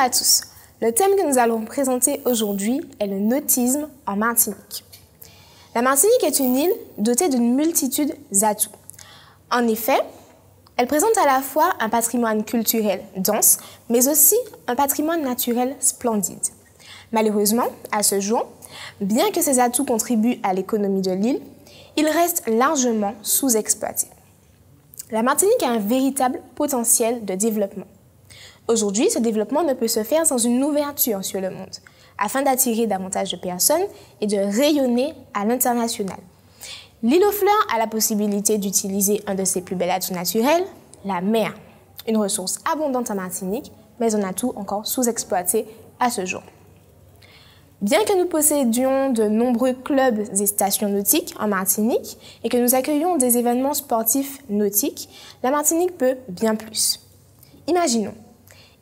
à tous. Le thème que nous allons présenter aujourd'hui est le nautisme en Martinique. La Martinique est une île dotée d'une multitude d'atouts. En effet, elle présente à la fois un patrimoine culturel dense, mais aussi un patrimoine naturel splendide. Malheureusement, à ce jour, bien que ces atouts contribuent à l'économie de l'île, ils restent largement sous-exploités. La Martinique a un véritable potentiel de développement. Aujourd'hui, ce développement ne peut se faire sans une ouverture sur le monde, afin d'attirer davantage de personnes et de rayonner à l'international. L'île aux fleurs a la possibilité d'utiliser un de ses plus bels atouts naturels, la mer, une ressource abondante en Martinique, mais un atout encore sous-exploité à ce jour. Bien que nous possédions de nombreux clubs et stations nautiques en Martinique et que nous accueillions des événements sportifs nautiques, la Martinique peut bien plus. Imaginons,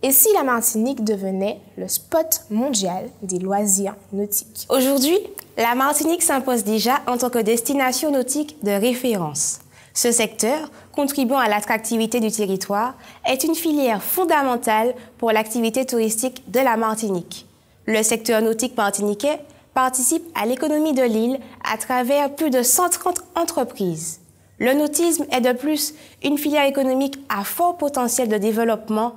et si la Martinique devenait le spot mondial des loisirs nautiques? Aujourd'hui, la Martinique s'impose déjà en tant que destination nautique de référence. Ce secteur, contribuant à l'attractivité du territoire, est une filière fondamentale pour l'activité touristique de la Martinique. Le secteur nautique martiniquais participe à l'économie de l'île à travers plus de 130 entreprises. Le nautisme est de plus une filière économique à fort potentiel de développement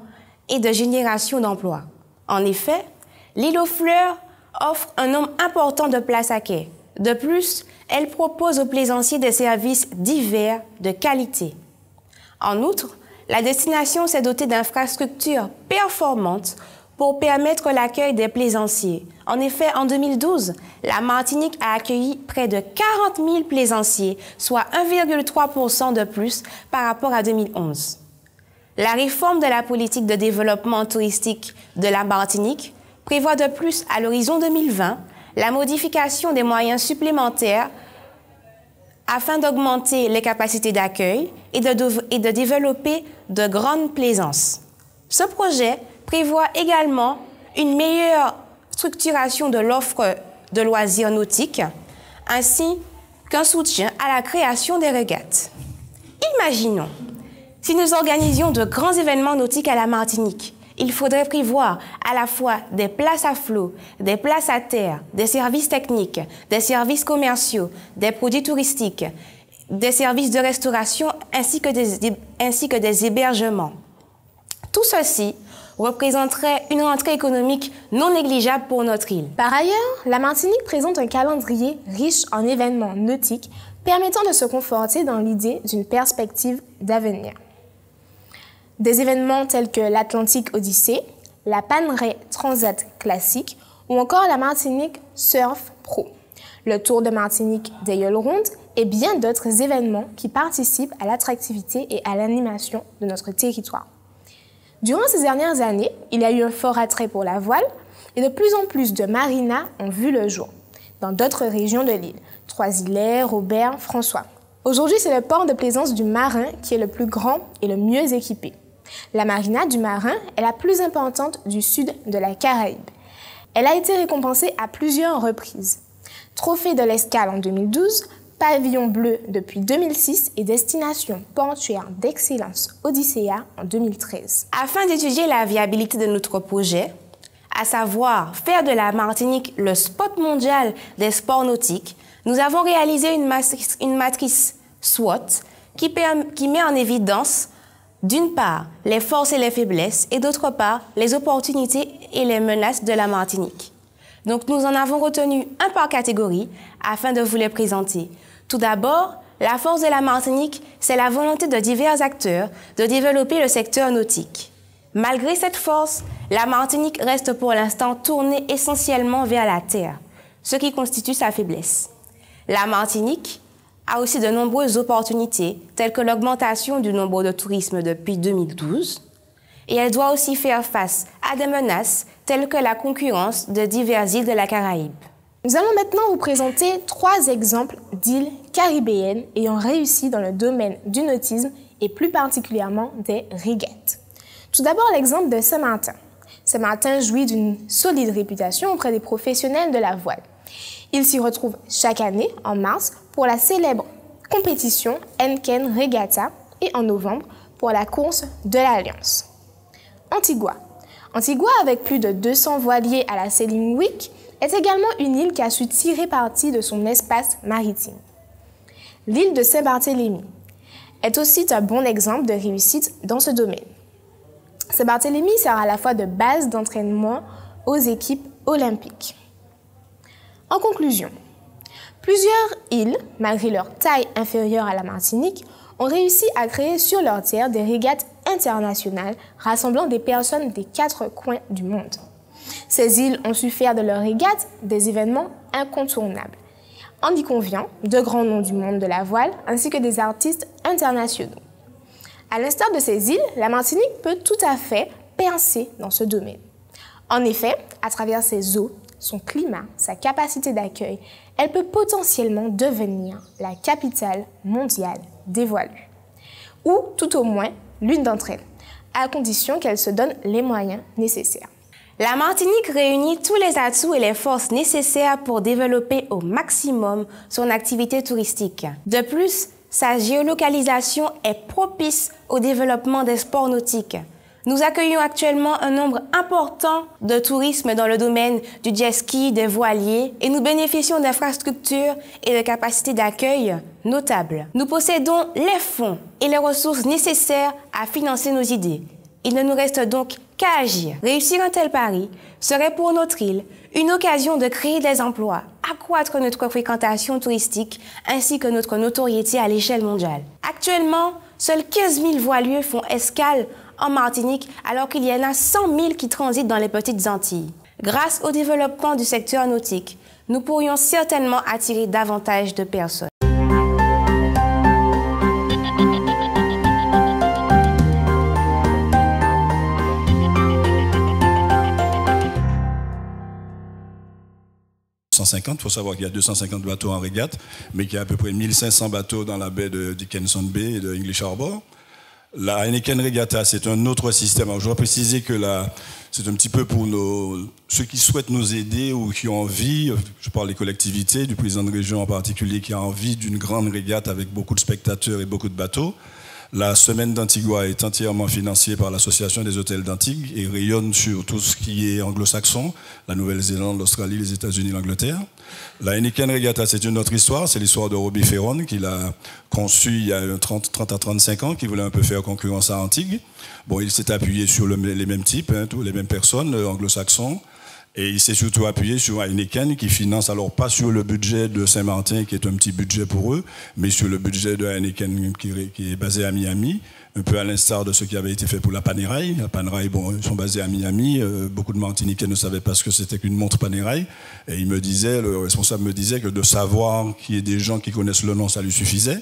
et de génération d'emplois. En effet, l'île aux fleurs offre un nombre important de places à quai. De plus, elle propose aux plaisanciers des services divers de qualité. En outre, la destination s'est dotée d'infrastructures performantes pour permettre l'accueil des plaisanciers. En effet, en 2012, la Martinique a accueilli près de 40 000 plaisanciers, soit 1,3% de plus par rapport à 2011. La réforme de la politique de développement touristique de la Martinique prévoit de plus, à l'horizon 2020, la modification des moyens supplémentaires afin d'augmenter les capacités d'accueil et de développer de grandes plaisances. Ce projet prévoit également une meilleure structuration de l'offre de loisirs nautiques, ainsi qu'un soutien à la création des régates. Imaginons, si nous organisions de grands événements nautiques à la Martinique, il faudrait prévoir à la fois des places à flot, des places à terre, des services techniques, des services commerciaux, des produits touristiques, des services de restauration ainsi que des hébergements. Tout ceci représenterait une rentrée économique non négligeable pour notre île. Par ailleurs, la Martinique présente un calendrier riche en événements nautiques permettant de se conforter dans l'idée d'une perspective d'avenir. Des événements tels que l'Atlantique Odyssée, la Panerai Transat Classique ou encore la Martinique Surf Pro, le Tour de Martinique des Yoles Rondes et bien d'autres événements qui participent à l'attractivité et à l'animation de notre territoire. Durant ces dernières années, il y a eu un fort attrait pour la voile et de plus en plus de marinas ont vu le jour dans d'autres régions de l'île, Trois-Îlets, Robert, François. Aujourd'hui, c'est le port de plaisance du Marin qui est le plus grand et le mieux équipé. La marina du Marin est la plus importante du sud de la Caraïbe. Elle a été récompensée à plusieurs reprises. Trophée de l'Escale en 2012, Pavillon bleu depuis 2006 et destination portuaire d'excellence Odyssea en 2013. Afin d'étudier la viabilité de notre projet, à savoir faire de la Martinique le spot mondial des sports nautiques, nous avons réalisé une matrice SWOT qui met en évidence, d'une part, les forces et les faiblesses et d'autre part, les opportunités et les menaces de la Martinique. Donc, nous en avons retenu un par catégorie afin de vous les présenter. Tout d'abord, la force de la Martinique, c'est la volonté de divers acteurs de développer le secteur nautique. Malgré cette force, la Martinique reste pour l'instant tournée essentiellement vers la terre, ce qui constitue sa faiblesse. La Martinique a aussi de nombreuses opportunités, telles que l'augmentation du nombre de tourisme depuis 2012, et elle doit aussi faire face à des menaces telles que la concurrence de diverses îles de la Caraïbe. Nous allons maintenant vous présenter 3 exemples d'îles caribéennes ayant réussi dans le domaine du nautisme et plus particulièrement des régates. Tout d'abord, l'exemple de Saint-Martin. Saint-Martin jouit d'une solide réputation auprès des professionnels de la voile. Il s'y retrouve chaque année, en mars, pour la célèbre compétition Henken Regatta et en novembre pour la course de l'Alliance. Antigua. Antigua, avec plus de 200 voiliers à la Sailing Week, est également une île qui a su tirer parti de son espace maritime. L'île de Saint-Barthélemy est aussi un bon exemple de réussite dans ce domaine. Saint-Barthélemy sert à la fois de base d'entraînement aux équipes olympiques. En conclusion, plusieurs îles, malgré leur taille inférieure à la Martinique, ont réussi à créer sur leur terre des régates internationales rassemblant des personnes des 4 coins du monde. Ces îles ont su faire de leurs régates des événements incontournables, en y conviant de grands noms du monde de la voile ainsi que des artistes internationaux. À l'instar de ces îles, la Martinique peut tout à fait percer dans ce domaine. En effet, à travers ses eaux, son climat, sa capacité d'accueil, elle peut potentiellement devenir la capitale mondiale des voilus. Ou, tout au moins, l'une d'entre elles, à condition qu'elle se donne les moyens nécessaires. La Martinique réunit tous les atouts et les forces nécessaires pour développer au maximum son activité touristique. De plus, sa géolocalisation est propice au développement des sports nautiques. Nous accueillons actuellement un nombre important de tourisme dans le domaine du jet ski, des voiliers et nous bénéficions d'infrastructures et de capacités d'accueil notables. Nous possédons les fonds et les ressources nécessaires à financer nos idées. Il ne nous reste donc qu'à agir. Réussir un tel pari serait pour notre île une occasion de créer des emplois, accroître notre fréquentation touristique ainsi que notre notoriété à l'échelle mondiale. Actuellement, seuls 15 000 voiliers font escale en Martinique alors qu'il y en a 100 000 qui transitent dans les petites Antilles. Grâce au développement du secteur nautique, nous pourrions certainement attirer davantage de personnes. Il faut savoir qu'il y a 250 bateaux en régate, mais qu'il y a à peu près 1500 bateaux dans la baie de Dickenson Bay et de English Harbour. La Heineken Regatta, c'est un autre système. Alors, je dois préciser que c'est un petit peu pour ceux qui souhaitent nous aider ou qui ont envie, je parle des collectivités, du président de région en particulier, qui a envie d'une grande régate avec beaucoup de spectateurs et beaucoup de bateaux. La semaine d'Antigua est entièrement financée par l'Association des hôtels d'Antigua et rayonne sur tout ce qui est anglo-saxon, la Nouvelle-Zélande, l'Australie, les États-Unis, l'Angleterre. La Heineken Regatta, c'est une autre histoire, c'est l'histoire de Robbie Ferron, qu'il a conçu il y a 30 à 35 ans, qui voulait un peu faire concurrence à Antigua. Bon, il s'est appuyé sur les mêmes types, tous les mêmes personnes, anglo-saxons. Et il s'est surtout appuyé sur Heineken qui finance, alors pas sur le budget de Saint-Martin qui est un petit budget pour eux, mais sur le budget de Heineken qui est basé à Miami, un peu à l'instar de ce qui avait été fait pour la Panerai. La Panerai, bon, ils sont basés à Miami. Beaucoup de Martiniquais ne savaient pas ce que c'était qu'une montre Panerai. Et le responsable me disait que de savoir qu'il y ait des gens qui connaissent le nom, ça lui suffisait.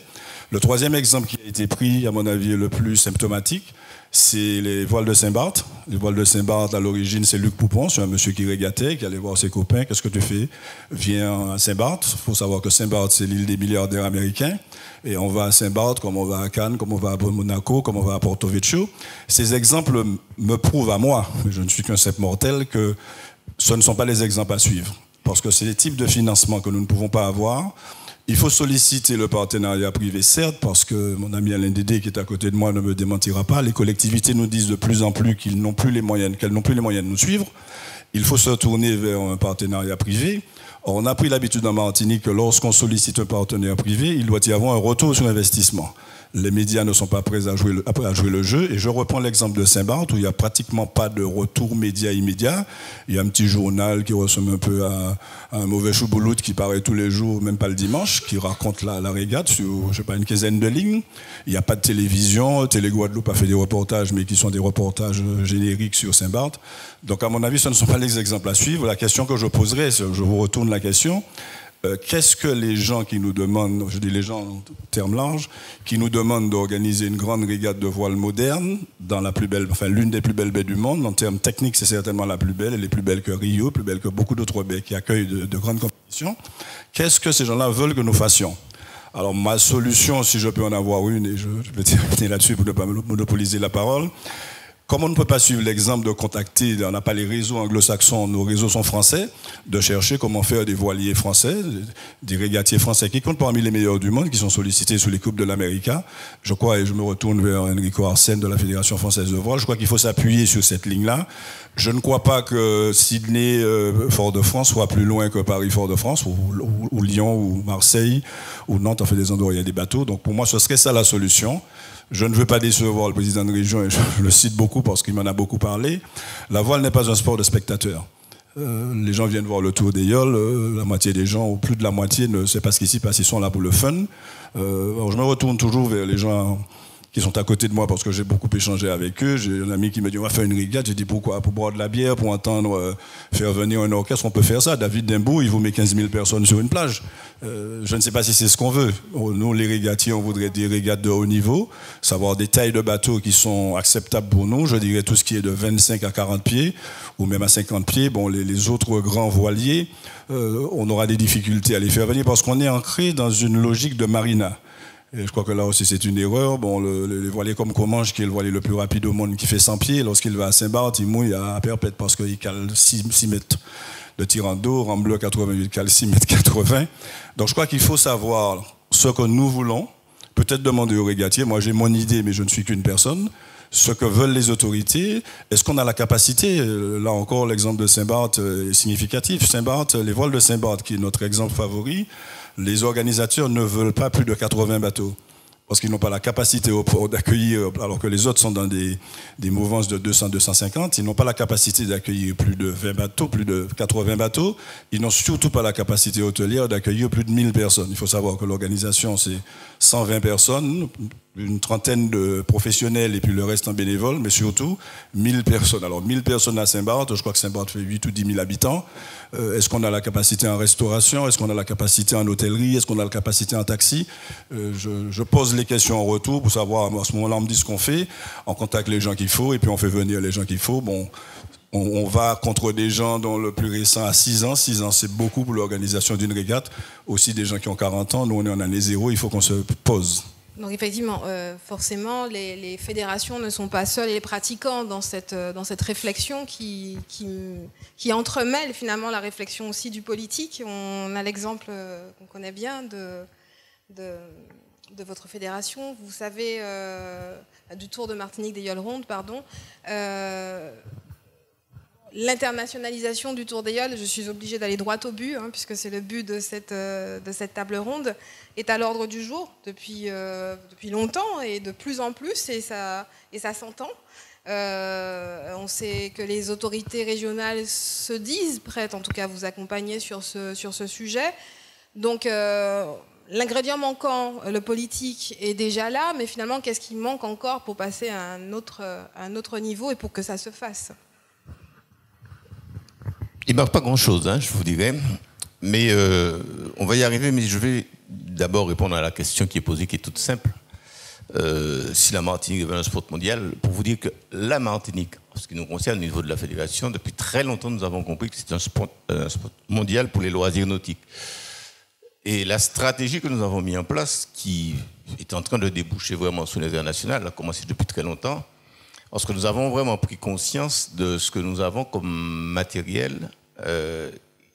Le troisième exemple qui a été pris, à mon avis, le plus symptomatique, c'est les voiles de Saint-Barth. Les voiles de Saint-Barth, à l'origine, c'est Luc Poupon, c'est un monsieur qui régatait, qui allait voir ses copains. Qu'est-ce que tu fais? Viens à Saint-Barth. Il faut savoir que Saint-Barth, c'est l'île des milliardaires américains. Et on va à Saint-Barth, comme on va à Cannes, comme on va à Monaco, comme on va à Porto Vecchio. Ces exemples me prouvent à moi, je ne suis qu'un simple mortel, que ce ne sont pas les exemples à suivre. Parce que c'est les types de financement que nous ne pouvons pas avoir. Il faut solliciter le partenariat privé, certes, parce que mon ami Alain Dédé, qui est à côté de moi, ne me démentira pas. Les collectivités nous disent de plus en plus qu'elles n'ont plus les moyens de nous suivre. Il faut se tourner vers un partenariat privé. Or, on a pris l'habitude en Martinique que lorsqu'on sollicite un partenaire privé, il doit y avoir un retour sur investissement. Les médias ne sont pas prêts à jouer le jeu. Et je reprends l'exemple de Saint-Barth, où il n'y a pratiquement pas de retour média immédiat. Il y a un petit journal qui ressemble un peu à un mauvais choubouloute qui paraît tous les jours, même pas le dimanche, qui raconte la régate sur, je sais pas, une quinzaine de lignes. Il n'y a pas de télévision. Télé Guadeloupe a fait des reportages, mais qui sont des reportages génériques sur Saint-Barth. Donc, à mon avis, ce ne sont pas les exemples à suivre. La question que je poserai, je vous retourne la question. Qu'est-ce que les gens qui nous demandent, je dis les gens en termes larges, qui nous demandent d'organiser une grande régate de voile moderne dans la plus belle, enfin l'une des plus belles baies du monde, en termes techniques c'est certainement la plus belle, elle est plus belle que Rio, plus belle que beaucoup d'autres baies qui accueillent de grandes compétitions. Qu'est-ce que ces gens-là veulent que nous fassions? Alors ma solution, si je peux en avoir une, et je vais terminer là-dessus pour ne pas monopoliser la parole, Comme on ne peut pas suivre l'exemple de contacter, on n'a pas les réseaux anglo-saxons, nos réseaux sont français, de chercher comment faire des voiliers français, des régatiers français qui comptent parmi les meilleurs du monde, qui sont sollicités sous les Coupes de l'Amérique. Je crois, et je me retourne vers Enrico Arsène de la Fédération française de voile, je crois qu'il faut s'appuyer sur cette ligne-là. Je ne crois pas que Sydney, Fort-de-France soit plus loin que Paris-Fort-de-France, ou Lyon, ou Marseille, ou Nantes, enfin des endroits où il y a des bateaux. Donc pour moi, ce serait ça la solution. Je ne veux pas décevoir le président de région, et je le cite beaucoup parce qu'il m'en a beaucoup parlé. La voile n'est pas un sport de spectateurs. Les gens viennent voir le Tour des Yoles, la moitié des gens, ou plus de la moitié, ne sait pas ce qui s'y passe, ils sont là pour le fun. Alors je me retourne toujours vers les gens qui sont à côté de moi parce que j'ai beaucoup échangé avec eux. J'ai un ami qui me dit on va faire une régate. J'ai dit pourquoi? Pour boire de la bière, pour entendre faire venir un orchestre, on peut faire ça. David Dimbourg, il vous met 15 000 personnes sur une plage. Je ne sais pas si c'est ce qu'on veut. Nous, les régatiers, on voudrait des régates de haut niveau, savoir des tailles de bateaux qui sont acceptables pour nous. Je dirais tout ce qui est de 25 à 40 pieds, ou même à 50 pieds. Bon, les autres grands voiliers, on aura des difficultés à les faire venir parce qu'on est ancré dans une logique de marina. Et je crois que là aussi c'est une erreur. Bon, les voiliers comme Comanche, qui est le voilier le plus rapide au monde, qui fait 100 pieds, lorsqu'il va à Saint-Barth, il mouille à perpète parce qu'il cale 6 mètres de tirant d'eau, Rambleu 88 cale 6 mètres 80. Donc je crois qu'il faut savoir ce que nous voulons, peut-être demander aux régatiers, moi j'ai mon idée mais je ne suis qu'une personne, ce que veulent les autorités, est-ce qu'on a la capacité? Là encore l'exemple de Saint-Barth est significatif. Saint-Barth, les voiles de Saint-Barth, qui est notre exemple favori, les organisateurs ne veulent pas plus de 80 bateaux parce qu'ils n'ont pas la capacité d'accueillir, alors que les autres sont dans des mouvances de 200, 250, ils n'ont pas la capacité d'accueillir plus de 20 bateaux, plus de 80 bateaux. Ils n'ont surtout pas la capacité hôtelière d'accueillir plus de 1000 personnes. Il faut savoir que l'organisation, c'est 120 personnes, une trentaine de professionnels et puis le reste en bénévole, mais surtout 1000 personnes. Alors 1000 personnes à Saint-Barth, je crois que Saint-Barth fait 8 ou 10 000 habitants. Est-ce qu'on a la capacité en restauration? Est-ce qu'on a la capacité en hôtellerie? Est-ce qu'on a la capacité en taxi? Je pose les questions en retour pour savoir, à ce moment-là, on me dit ce qu'on fait, on contacte les gens qu'il faut et puis on fait venir les gens qu'il faut. Bon, on va contre des gens dont le plus récent a 6 ans. 6 ans, c'est beaucoup pour l'organisation d'une régate. Aussi des gens qui ont 40 ans. Nous, on est en année zéro, il faut qu'on se pose. Donc effectivement, forcément, les fédérations ne sont pas seules et les pratiquants dans cette réflexion qui entremêle finalement la réflexion aussi du politique. On a l'exemple qu'on connaît bien de votre fédération. Vous savez, du Tour de Martinique des Yoles Rondes, pardon. L'internationalisation du Tour des Yoles, je suis obligée d'aller droit au but, puisque c'est le but de cette table ronde, est à l'ordre du jour depuis longtemps et de plus en plus, et ça s'entend. On sait que les autorités régionales se disent prêtes, en tout cas, à vous accompagner sur ce sujet. Donc, l'ingrédient manquant, le politique, est déjà là, mais finalement, qu'est-ce qui manque encore pour passer à un autre niveau et pour que ça se fasse ? Il ne manque pas grand-chose, je vous dirais. Mais on va y arriver, mais je vais d'abord répondre à la question qui est posée, qui est toute simple. Si la Martinique devient un sport mondial, pour vous dire que la Martinique, en ce qui nous concerne au niveau de la fédération, depuis très longtemps, nous avons compris que c'est un sport mondial pour les loisirs nautiques. Et la stratégie que nous avons mise en place, qui est en train de déboucher vraiment sur l'international, a commencé depuis très longtemps, parce que nous avons vraiment pris conscience de ce que nous avons comme matériel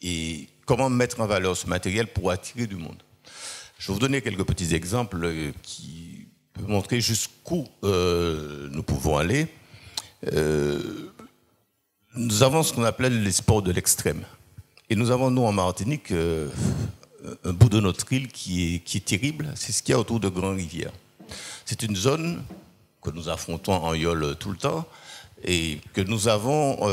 et comment mettre en valeur ce matériel pour attirer du monde. Je vais vous donner quelques petits exemples qui peuvent montrer jusqu'où nous pouvons aller. Nous avons ce qu'on appelle les sports de l'extrême. Et nous avons, nous, en Martinique, un bout de notre île qui est terrible, c'est ce qu'il y a autour de Grand Rivière. C'est une zone que nous affrontons en yole tout le temps et que nous avons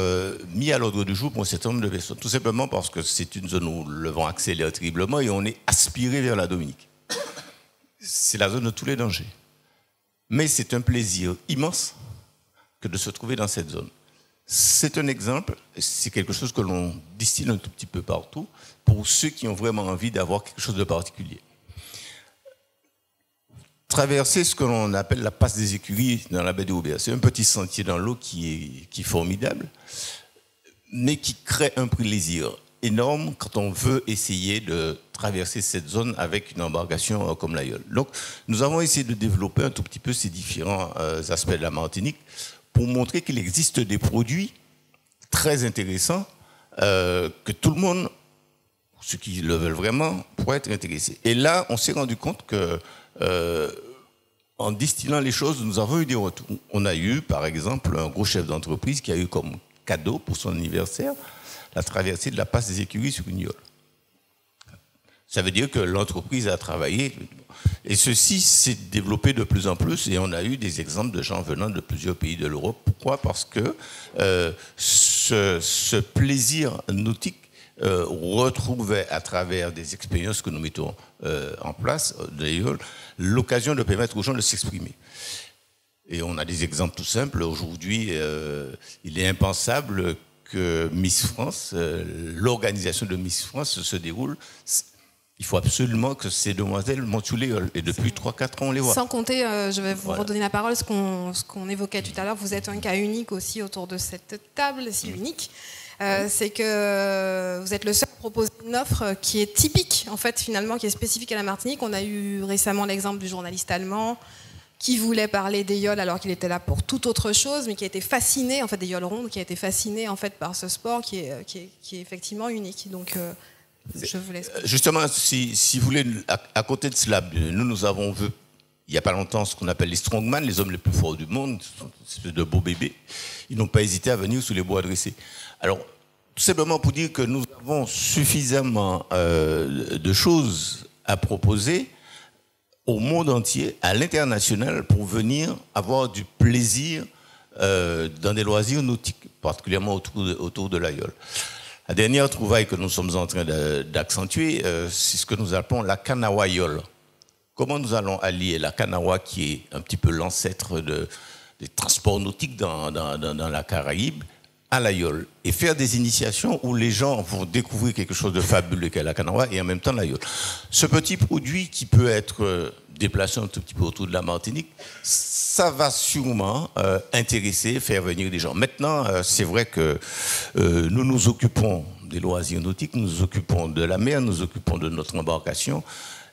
mis à l'ordre du jour pour un certain nombre de personnes. Tout simplement parce que c'est une zone où le vent accélère terriblement et on est aspiré vers la Dominique. C'est la zone de tous les dangers. Mais c'est un plaisir immense que de se trouver dans cette zone. C'est un exemple, c'est quelque chose que l'on distille un tout petit peu partout pour ceux qui ont vraiment envie d'avoir quelque chose de particulier. Traverser ce que l'on appelle la passe des écuries dans la baie de Aubert. C'est un petit sentier dans l'eau qui est formidable, mais qui crée un plaisir énorme quand on veut essayer de traverser cette zone avec une embarcation comme la Yole. Donc, nous avons essayé de développer un tout petit peu ces différents aspects de la Martinique pour montrer qu'il existe des produits très intéressants que tout le monde, ceux qui le veulent vraiment, pourraient être intéressés. Et là, on s'est rendu compte que en distillant les choses, nous avons eu des retours. On a eu, par exemple, un gros chef d'entreprise qui a eu comme cadeau pour son anniversaire la traversée de la passe des écuries sur une yole. Ça veut dire que l'entreprise a travaillé. Et ceci s'est développé de plus en plus et on a eu des exemples de gens venant de plusieurs pays de l'Europe. Pourquoi ? Parce que ce plaisir nautique retrouvait à travers des expériences que nous mettons en place, d'ailleurs, l'occasion de permettre aux gens de s'exprimer. Et on a des exemples tout simples. Aujourd'hui, il est impensable que Miss France, l'organisation de Miss France se déroule. Il faut absolument que ces demoiselles montent sous l'éole. Et depuis 3-4 ans, on les voit. Sans compter, je vais vous redonner la parole, ce qu'on évoquait tout à l'heure. Vous êtes un cas unique aussi autour de cette table, si unique. C'est que vous êtes le seul à proposer une offre qui est typique, en fait, finalement, qui est spécifique à la Martinique. On a eu récemment l'exemple du journaliste allemand qui voulait parler des yoles alors qu'il était là pour toute autre chose, mais qui a été fasciné, en fait, des yoles rondes, qui a été fasciné, en fait, par ce sport qui est effectivement unique. Donc, je vous laisse. Justement, si vous voulez, à côté de cela, nous avons vu, il n'y a pas longtemps, ce qu'on appelle les strongman, les hommes les plus forts du monde, de beaux bébés. Ils n'ont pas hésité à venir sous les bois dressés. Alors, tout simplement pour dire que nous avons suffisamment de choses à proposer au monde entier, à l'international, pour venir avoir du plaisir dans des loisirs nautiques, particulièrement autour de l'aïeul. La dernière trouvaille que nous sommes en train d'accentuer, c'est ce que nous appelons la Kanawa-yole. Comment nous allons allier la Kanawa, qui est un petit peu l'ancêtre des transports nautiques dans la Caraïbe, à la yole, et faire des initiations où les gens vont découvrir quelque chose de fabuleux qu'est la Kanawa et en même temps la yole. Ce petit produit qui peut être déplacé un tout petit peu autour de la Martinique, ça va sûrement intéresser, faire venir des gens. Maintenant, c'est vrai que nous nous occupons des loisirs nautiques, nous nous occupons de la mer, nous nous occupons de notre embarcation,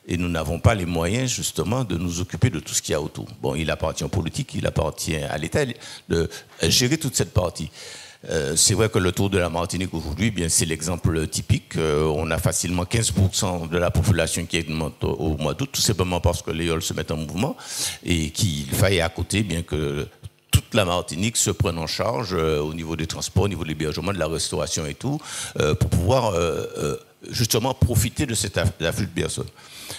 et nous n'avons pas les moyens, justement, de nous occuper de tout ce qu'il y a autour. Bon, il appartient aux politiques, il appartient à l'État de gérer toute cette partie. C'est vrai que le Tour de la Martinique aujourd'hui, bien, c'est l'exemple typique. On a facilement 15% de la population qui augmente au mois d'août, tout simplement parce que les yoles se mettent en mouvement et qu'il faille à côté, bien que toute la Martinique se prenne en charge au niveau des transports, au niveau de l'hébergement, de la restauration et tout, pour pouvoir justement profiter de cet afflux de personnes.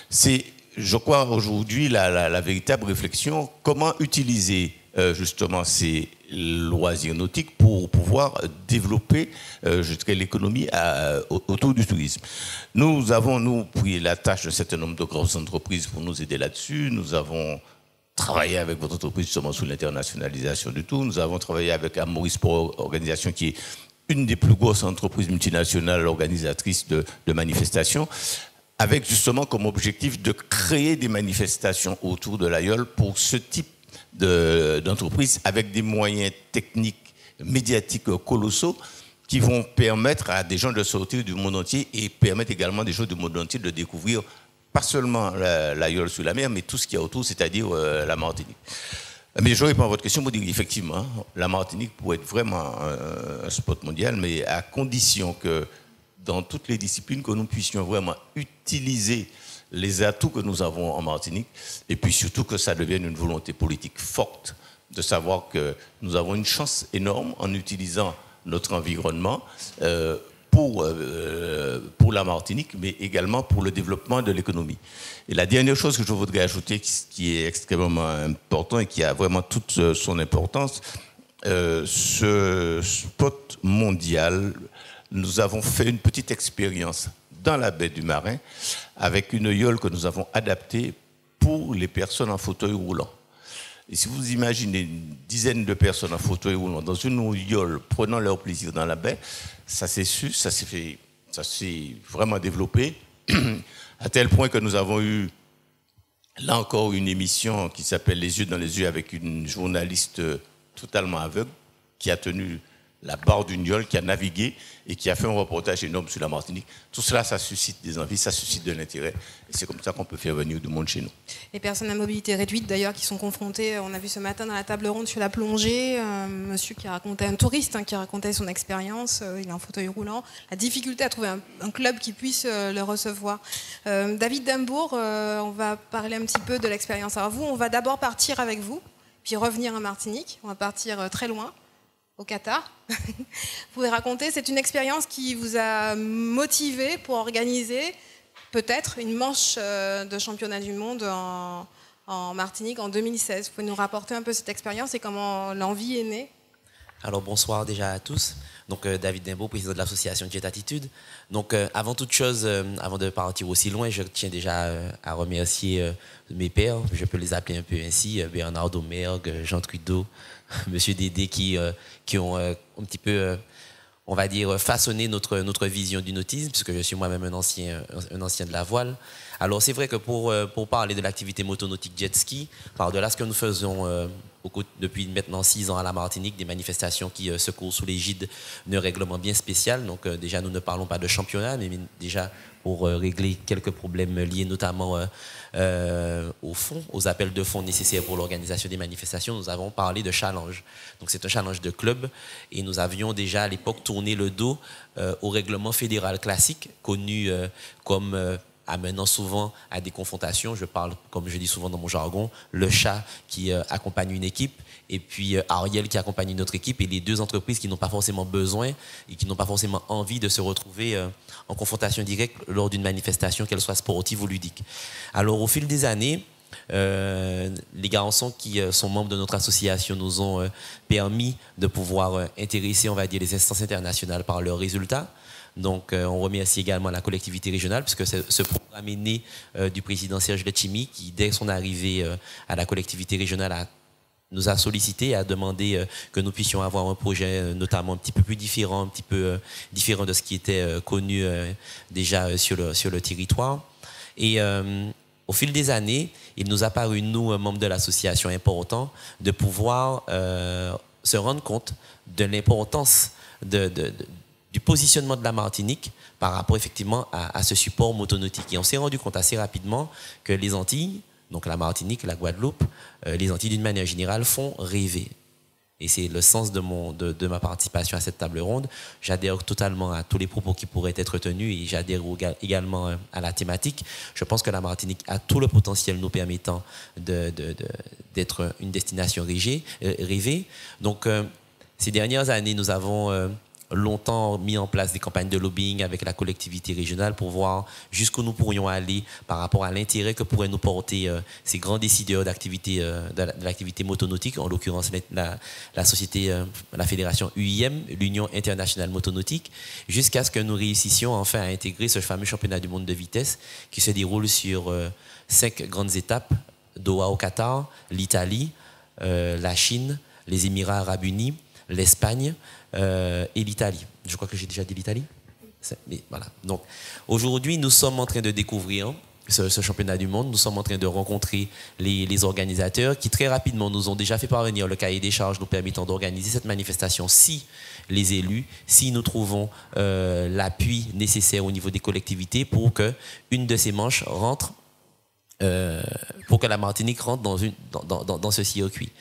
C'est, je crois, aujourd'hui la véritable réflexion, comment utiliser justement ces loisirs nautiques pour pouvoir développer l'économie autour du tourisme. Nous avons, pris la tâche d'un certain nombre de grosses entreprises pour nous aider là-dessus. Nous avons travaillé avec votre entreprise justement sur l'internationalisation du tout. Nous avons travaillé avec Amoris Sport Organisation, qui est une des plus grosses entreprises multinationales organisatrices de manifestations, avec justement comme objectif de créer des manifestations autour de l'aïeul pour ce type d'entreprises avec des moyens techniques, médiatiques colossaux qui vont permettre à des gens de sortir du monde entier et permettre également à des gens du monde entier de découvrir pas seulement l'aïeul sur la mer, mais tout ce qu'il y a autour, c'est-à-dire la Martinique. Mais je réponds à votre question pour dire qu'effectivement, la Martinique pourrait être vraiment un spot mondial, mais à condition que dans toutes les disciplines, que nous puissions vraiment utiliser les atouts que nous avons en Martinique, et puis surtout que ça devienne une volonté politique forte de savoir que nous avons une chance énorme en utilisant notre environnement pour la Martinique, mais également pour le développement de l'économie. Et la dernière chose que je voudrais ajouter, qui est extrêmement important et qui a vraiment toute son importance, ce spot mondial, nous avons fait une petite expérience dans la baie du Marin, avec une yole que nous avons adaptée pour les personnes en fauteuil roulant. Et si vous imaginez une dizaine de personnes en fauteuil roulant dans une yole prenant leur plaisir dans la baie, ça s'est vraiment développé, à tel point que nous avons eu, là encore, une émission qui s'appelle Les yeux dans les yeux avec une journaliste totalement aveugle, qui a tenu la barre du Niol, qui a navigué et qui a fait un reportage énorme sur la Martinique. Tout cela, ça suscite des envies, ça suscite de l'intérêt. Et c'est comme ça qu'on peut faire venir du monde chez nous. Les personnes à mobilité réduite, d'ailleurs, qui sont confrontées, on a vu ce matin dans la table ronde sur la plongée, un monsieur qui racontait, un touriste qui racontait son expérience, il est en fauteuil roulant, la difficulté à trouver un club qui puisse le recevoir. David Dembourg, on va parler un petit peu de l'expérience. Alors vous, on va d'abord partir avec vous, puis revenir en Martinique. On va partir très loin, au Qatar. Vous pouvez raconter, c'est une expérience qui vous a motivé pour organiser peut-être une manche de championnat du monde en Martinique en 2016. Vous pouvez nous rapporter un peu cette expérience et comment l'envie est née? Alors bonsoir déjà à tous. Donc David Dembourg, président de l'association Jet Attitude. Donc avant toute chose, avant de partir aussi loin, je tiens déjà à remercier mes pairs, je peux les appeler un peu ainsi, Bernard Domergue, Jean Trudeau, Monsieur Dédé, qui ont un petit peu, on va dire, façonné notre vision du nautisme, puisque je suis moi-même un ancien de la voile. Alors c'est vrai que pour parler de l'activité motonautique jet ski, par-delà ce que nous faisons depuis maintenant 6 ans à la Martinique, des manifestations qui se courent sous l'égide d'un règlement bien spécial. Donc déjà, nous ne parlons pas de championnat, mais déjà pour régler quelques problèmes liés notamment au fonds, aux appels de fonds nécessaires pour l'organisation des manifestations, nous avons parlé de challenge. Donc c'est un challenge de club et nous avions déjà à l'époque tourné le dos au règlement fédéral classique, connu comme amenant souvent à des confrontations. Je parle, comme je dis souvent dans mon jargon, le chat qui accompagne une équipe et puis Ariel qui accompagne une autre équipe, et les deux entreprises qui n'ont pas forcément besoin et qui n'ont pas forcément envie de se retrouver en confrontation directe lors d'une manifestation, qu'elle soit sportive ou ludique. Alors au fil des années, les garçons qui sont membres de notre association nous ont permis de pouvoir intéresser, on va dire, les instances internationales par leurs résultats. Donc, on remercie également la collectivité régionale, puisque ce programme est né du président Serge Letchimy, qui, dès son arrivée à la collectivité régionale, nous a sollicité et a demandé que nous puissions avoir un projet notamment un petit peu plus différent, un petit peu différent de ce qui était connu déjà sur le territoire. Et au fil des années, il nous a paru, nous, membres de l'association, important de pouvoir se rendre compte de l'importance du positionnement de la Martinique par rapport effectivement à ce support motonautique. Et on s'est rendu compte assez rapidement que les Antilles, donc la Martinique, la Guadeloupe, les Antilles d'une manière générale font rêver. Et c'est le sens de ma participation à cette table ronde. J'adhère totalement à tous les propos qui pourraient être tenus et j'adhère également à la thématique. Je pense que la Martinique a tout le potentiel nous permettant d'être une destination rêvée. Donc, ces dernières années, nous avons longtemps mis en place des campagnes de lobbying avec la collectivité régionale pour voir jusqu'où nous pourrions aller par rapport à l'intérêt que pourraient nous porter ces grands décideurs d'activité, de l'activité motonautique, en l'occurrence la société, la fédération UIM, l'Union internationale motonautique, jusqu'à ce que nous réussissions enfin à intégrer ce fameux championnat du monde de vitesse qui se déroule sur 5 grandes étapes: Doha au Qatar, l'Italie, la Chine, les Émirats arabes unis, l'Espagne et l'Italie. Je crois que j'ai déjà dit l'Italie. Mais voilà. Donc, aujourd'hui, nous sommes en train de découvrir ce championnat du monde. Nous sommes en train de rencontrer les organisateurs qui, très rapidement, nous ont déjà fait parvenir le cahier des charges nous permettant d'organiser cette manifestation si les élus, si nous trouvons l'appui nécessaire au niveau des collectivités pour qu'une de ces manches rentre, pour que la Martinique rentre dans ce circuit.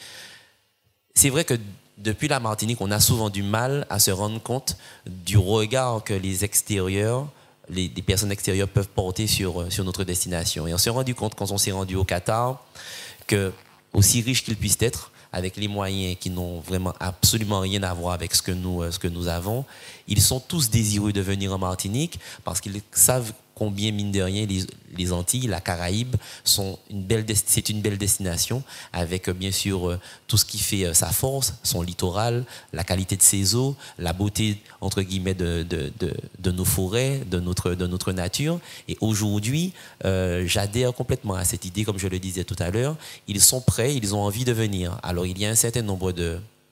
C'est vrai que depuis la Martinique, on a souvent du mal à se rendre compte du regard que les extérieurs, des personnes extérieures peuvent porter sur notre destination. Et on s'est rendu compte, quand on s'est rendu au Qatar, que, aussi riche qu'ils puissent être, avec les moyens qui n'ont vraiment absolument rien à voir avec ce que nous avons, ils sont tous désireux de venir en Martinique parce qu'ils savent combien, mine de rien, les Antilles, la Caraïbe, c'est une belle destination avec, bien sûr, tout ce qui fait sa force, son littoral, la qualité de ses eaux, la beauté, entre guillemets, de nos forêts, de notre nature. Et aujourd'hui, j'adhère complètement à cette idée, comme je le disais tout à l'heure. Ils sont prêts, ils ont envie de venir. Alors, il y a un certain nombre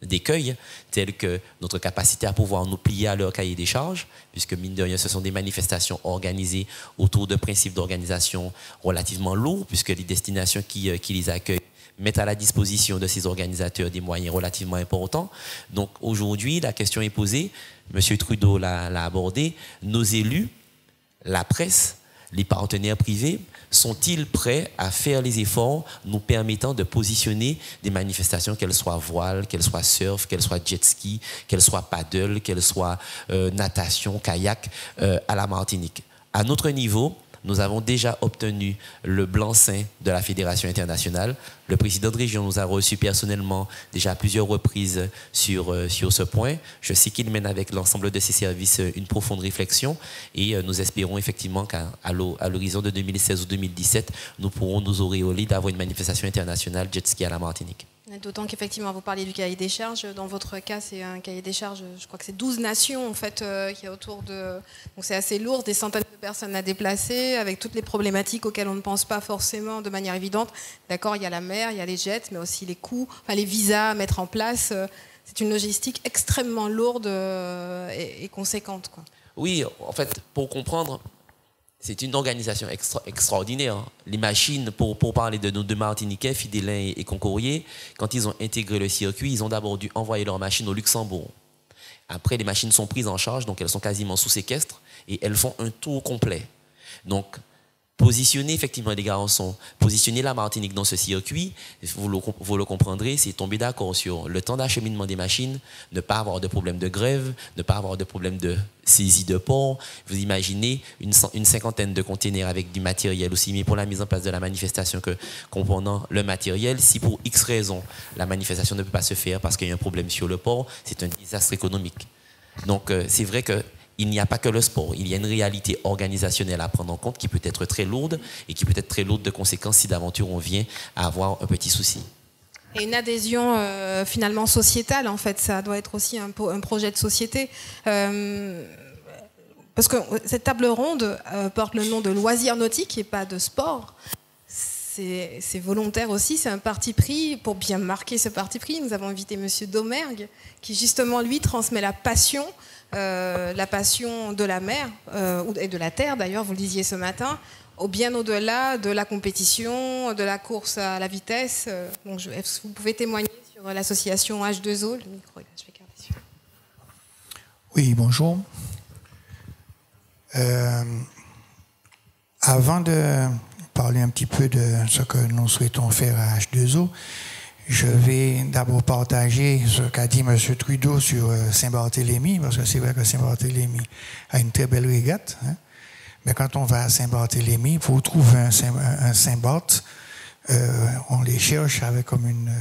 d'écueils, tels que notre capacité à pouvoir nous plier à leur cahier des charges, puisque mine de rien, ce sont des manifestations organisées autour de principes d'organisation relativement lourds, puisque les destinations qui les accueillent mettent à la disposition de ces organisateurs des moyens relativement importants. Donc aujourd'hui, la question est posée, M. Trudeau l'a abordé, nos élus, la presse, les partenaires privés, sont-ils prêts à faire les efforts nous permettant de positionner des manifestations, qu'elles soient voile, qu'elles soient surf, qu'elles soient jet ski, qu'elles soient paddle, qu'elles soient natation, kayak, à la Martinique? À notre niveau, nous avons déjà obtenu le blanc-seing de la Fédération internationale. Le président de région nous a reçus personnellement déjà à plusieurs reprises sur ce point. Je sais qu'il mène avec l'ensemble de ses services une profonde réflexion et nous espérons effectivement qu'à l'horizon de 2016 ou 2017, nous pourrons nous auréoler d'avoir une manifestation internationale jet ski à la Martinique. D'autant qu'effectivement, vous parliez du cahier des charges. Dans votre cas, c'est un cahier des charges, je crois que c'est 12 nations en fait, qui est autour de... Donc c'est assez lourd, des centaines de personnes à déplacer, avec toutes les problématiques auxquelles on ne pense pas forcément de manière évidente. D'accord, il y a la mer, il y a les jets, mais aussi les coûts, enfin, les visas à mettre en place. C'est une logistique extrêmement lourde et conséquente, quoi. Oui, en fait, pour comprendre... C'est une organisation extraordinaire. Les machines, pour parler de nos deux Martiniquais, Fidélin et Concourier, quand ils ont intégré le circuit, ils ont d'abord dû envoyer leurs machines au Luxembourg. Après, les machines sont prises en charge, donc elles sont quasiment sous séquestre et elles font un tour complet. Donc, positionner effectivement les garçons, positionner la Martinique dans ce circuit, vous le comprendrez, c'est tomber d'accord sur le temps d'acheminement des machines, ne pas avoir de problème de grève, ne pas avoir de problème de saisie de port. Vous imaginez une cinquantaine de containers avec du matériel aussi mis pour la mise en place de la manifestation que comprenant le matériel. Si pour X raison la manifestation ne peut pas se faire parce qu'il y a un problème sur le port, c'est un désastre économique. Donc c'est vrai que il n'y a pas que le sport, il y a une réalité organisationnelle à prendre en compte qui peut être très lourde et qui peut être très lourde de conséquences si d'aventure on vient à avoir un petit souci. Et une adhésion finalement sociétale, en fait, ça doit être aussi un projet de société. Parce que cette table ronde porte le nom de loisirs nautiques et pas de sport. C'est volontaire aussi, c'est un parti pris. Pour bien marquer ce parti pris, nous avons invité M. Domergue, qui justement, lui, transmet la passion de la mer, et de la terre d'ailleurs, vous le disiez ce matin, bien au-delà de la compétition, de la course à la vitesse. Donc, est-ce que vous pouvez témoigner sur l'association H2O? Le micro, je vais garder celui-là. Oui, bonjour. Avant de parler un petit peu de ce que nous souhaitons faire à H2O, je vais d'abord partager ce qu'a dit M. Trudeau sur Saint-Barthélemy, parce que c'est vrai que Saint-Barthélemy a une très belle régate. Hein. Mais quand on va à Saint-Barthélemy, pour trouver un Saint-Barth, on les cherche avec comme une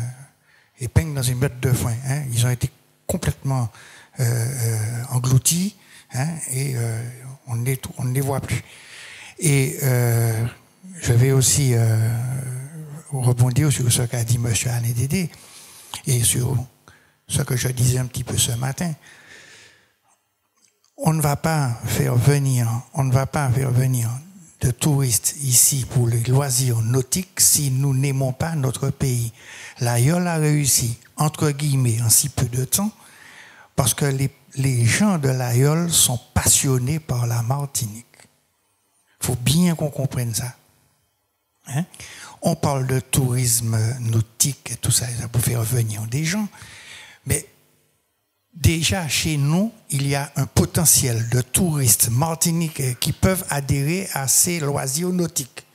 épingle dans une botte de foin. Hein. Ils ont été complètement engloutis, hein, et on ne les voit plus. Et je vais aussi rebondir sur ce qu'a dit M. Anédédé et sur ce que je disais un petit peu ce matin. On ne va pas faire venir de touristes ici pour les loisirs nautiques si nous n'aimons pas notre pays. L'Aïol a réussi, entre guillemets, en si peu de temps, parce que les gens de l'Aïol sont passionnés par la Martinique. Il faut bien qu'on comprenne ça. Hein? On parle de tourisme nautique et tout ça, ça peut faire venir des gens. Mais déjà, chez nous, il y a un potentiel de touristes martiniquais qui peuvent adhérer à ces loisirs nautiques.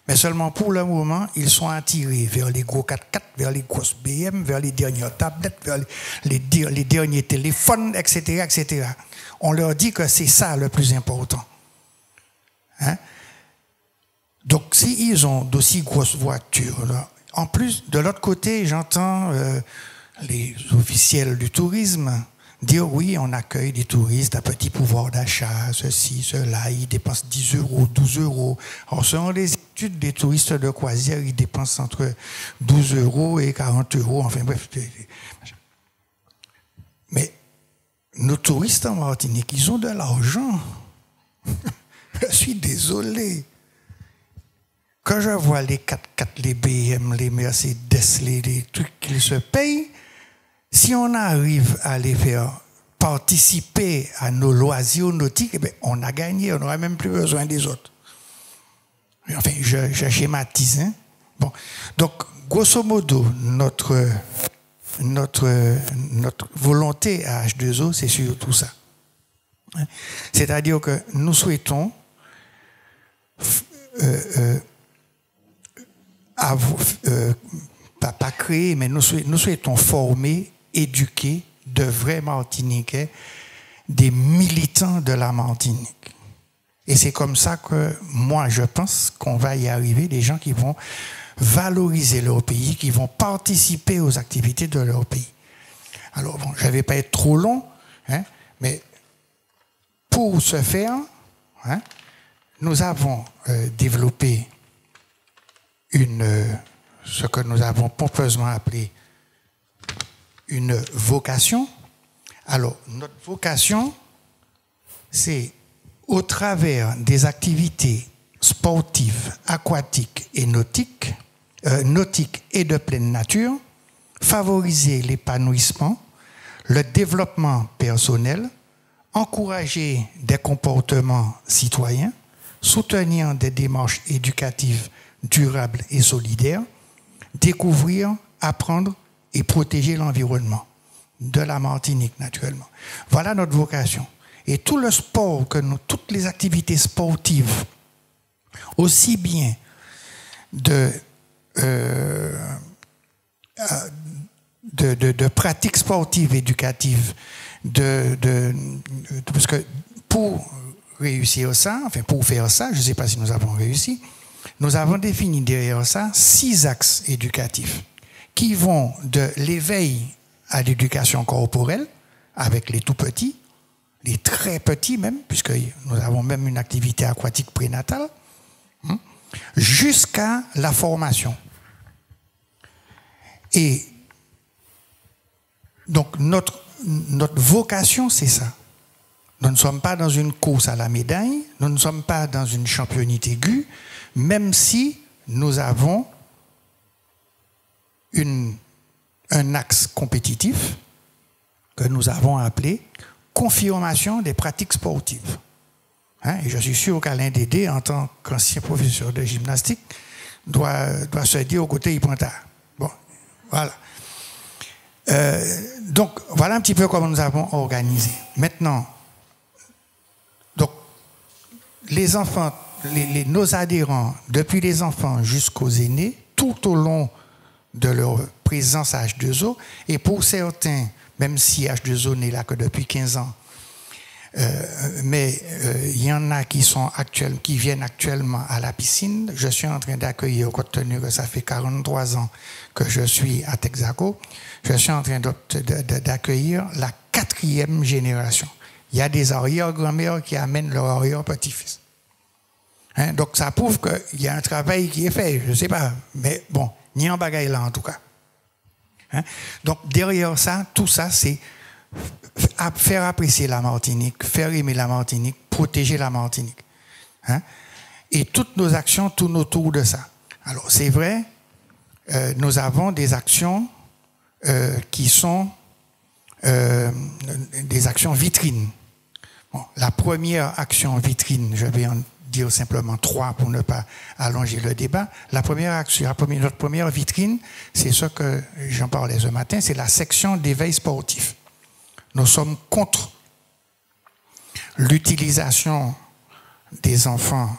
Mais seulement pour le moment, ils sont attirés vers les gros 4x4, vers les grosses BM, vers les dernières tablettes, vers les derniers téléphones, etc., etc. On leur dit que c'est ça le plus important. Hein? Donc, s'ils ont d'aussi grosses voitures, là, en plus, de l'autre côté, j'entends les officiels du tourisme dire oui, on accueille des touristes à petit pouvoir d'achat, ceci, cela, ils dépensent 10 euros, 12 euros. Alors, selon les études des touristes de croisière, ils dépensent entre 12 euros et 40 euros, enfin bref. Mais nos touristes en Martinique, ils ont de l'argent. Je suis désolé. Quand je vois les 4x4, les BM, les Mercedes, les trucs qu'ils se payent, si on arrive à les faire participer à nos loisirs nautiques, eh bien, on a gagné, on n'aura même plus besoin des autres. Enfin, je schématise. Hein? Bon. Donc, grosso modo, notre volonté à H2O, c'est surtout ça. C'est-à-dire que nous souhaitons pas créer, mais nous souhaitons former, éduquer de vrais Martiniquais, des militants de la Martinique. Et c'est comme ça que moi, je pense qu'on va y arriver, des gens qui vont valoriser leur pays, qui vont participer aux activités de leur pays. Alors, bon, je ne vais pas être trop long, hein, mais pour ce faire, hein, nous avons développé ce que nous avons pompeusement appelé une vocation. Alors, notre vocation, c'est au travers des activités sportives, aquatiques et nautiques et de pleine nature, favoriser l'épanouissement, le développement personnel, encourager des comportements citoyens, soutenir des démarches éducatives durables et solidaires, découvrir, apprendre et protéger l'environnement de la Martinique, naturellement. Voilà notre vocation. Et tout le sport, toutes les activités sportives, aussi bien de pratiques sportives éducatives, parce que pour réussir ça, enfin pour faire ça, je ne sais pas si nous avons réussi, nous avons défini derrière ça 6 axes éducatifs qui vont de l'éveil à l'éducation corporelle, avec les tout petits, les très petits même, puisque nous avons même une activité aquatique prénatale, jusqu'à la formation. Et donc notre vocation, c'est ça. Nous ne sommes pas dans une course à la médaille, nous ne sommes pas dans une championite aiguë, même si nous avons un axe compétitif que nous avons appelé confirmation des pratiques sportives. Hein? Et je suis sûr qu'Alain Dédé, en tant qu'ancien professeur de gymnastique, doit se dire au côté il prend tard. Bon, voilà. Donc, voilà un petit peu comment nous avons organisé. Maintenant, donc, les enfants, nos adhérents, depuis les enfants jusqu'aux aînés, tout au long de leur présence à H2O, et pour certains, même si H2O n'est là que depuis 15 ans, mais il y en a qui viennent actuellement à la piscine. Je suis en train d'accueillir, compte tenu que ça fait 43 ans que je suis à Texaco, je suis en train d'accueillir la 4e génération. Il y a des arrière-grand-mères qui amènent leur arrière-petit-fils. Hein? Donc ça prouve qu'il y a un travail qui est fait, je ne sais pas, mais bon, ni en bagaille là en tout cas. Hein? Donc derrière ça, tout ça, c'est faire apprécier la Martinique, faire aimer la Martinique, protéger la Martinique. Hein? Et toutes nos actions tournent autour de ça. Alors c'est vrai, nous avons des actions qui sont des actions vitrines. Bon, la première action vitrine, je vais en dire simplement 3 pour ne pas allonger le débat. Notre première vitrine, c'est ce que j'en parlais ce matin, c'est la section d'éveil sportif. Nous sommes contre l'utilisation des enfants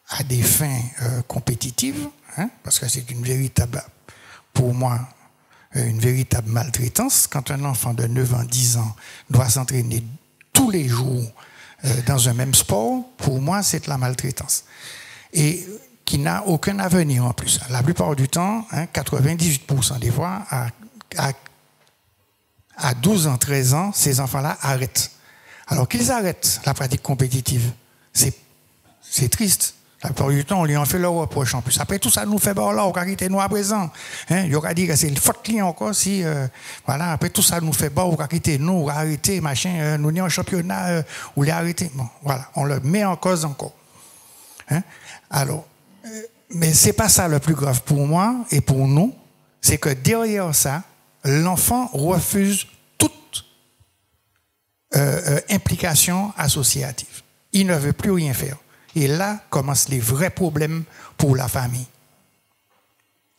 à des fins compétitives, hein, parce que c'est pour moi, une véritable maltraitance. Quand un enfant de 9 ans, 10 ans doit s'entraîner tous les jours dans un même sport, pour moi, c'est de la maltraitance. Et qui n'a aucun avenir en plus. La plupart du temps, 98% des fois, à 12 ans, 13 ans, ces enfants-là arrêtent. Alors qu'ils arrêtent la pratique compétitive, c'est triste. La plupart du temps, on lui en fait le reproche en plus. Après tout ça, nous fait bon là, on va quitter nous à présent. Il y aura dit que c'est une faute client encore si, voilà, après tout ça, nous fait bon, on va quitter nous, on va arrêter, machin, nous n'y en championnat, on les arrêter. Bon, voilà, on le met en cause encore. Hein? Alors, mais c'est pas ça le plus grave pour moi et pour nous, c'est que derrière ça, l'enfant refuse toute implication associative. Il ne veut plus rien faire. Et là commencent les vrais problèmes pour la famille.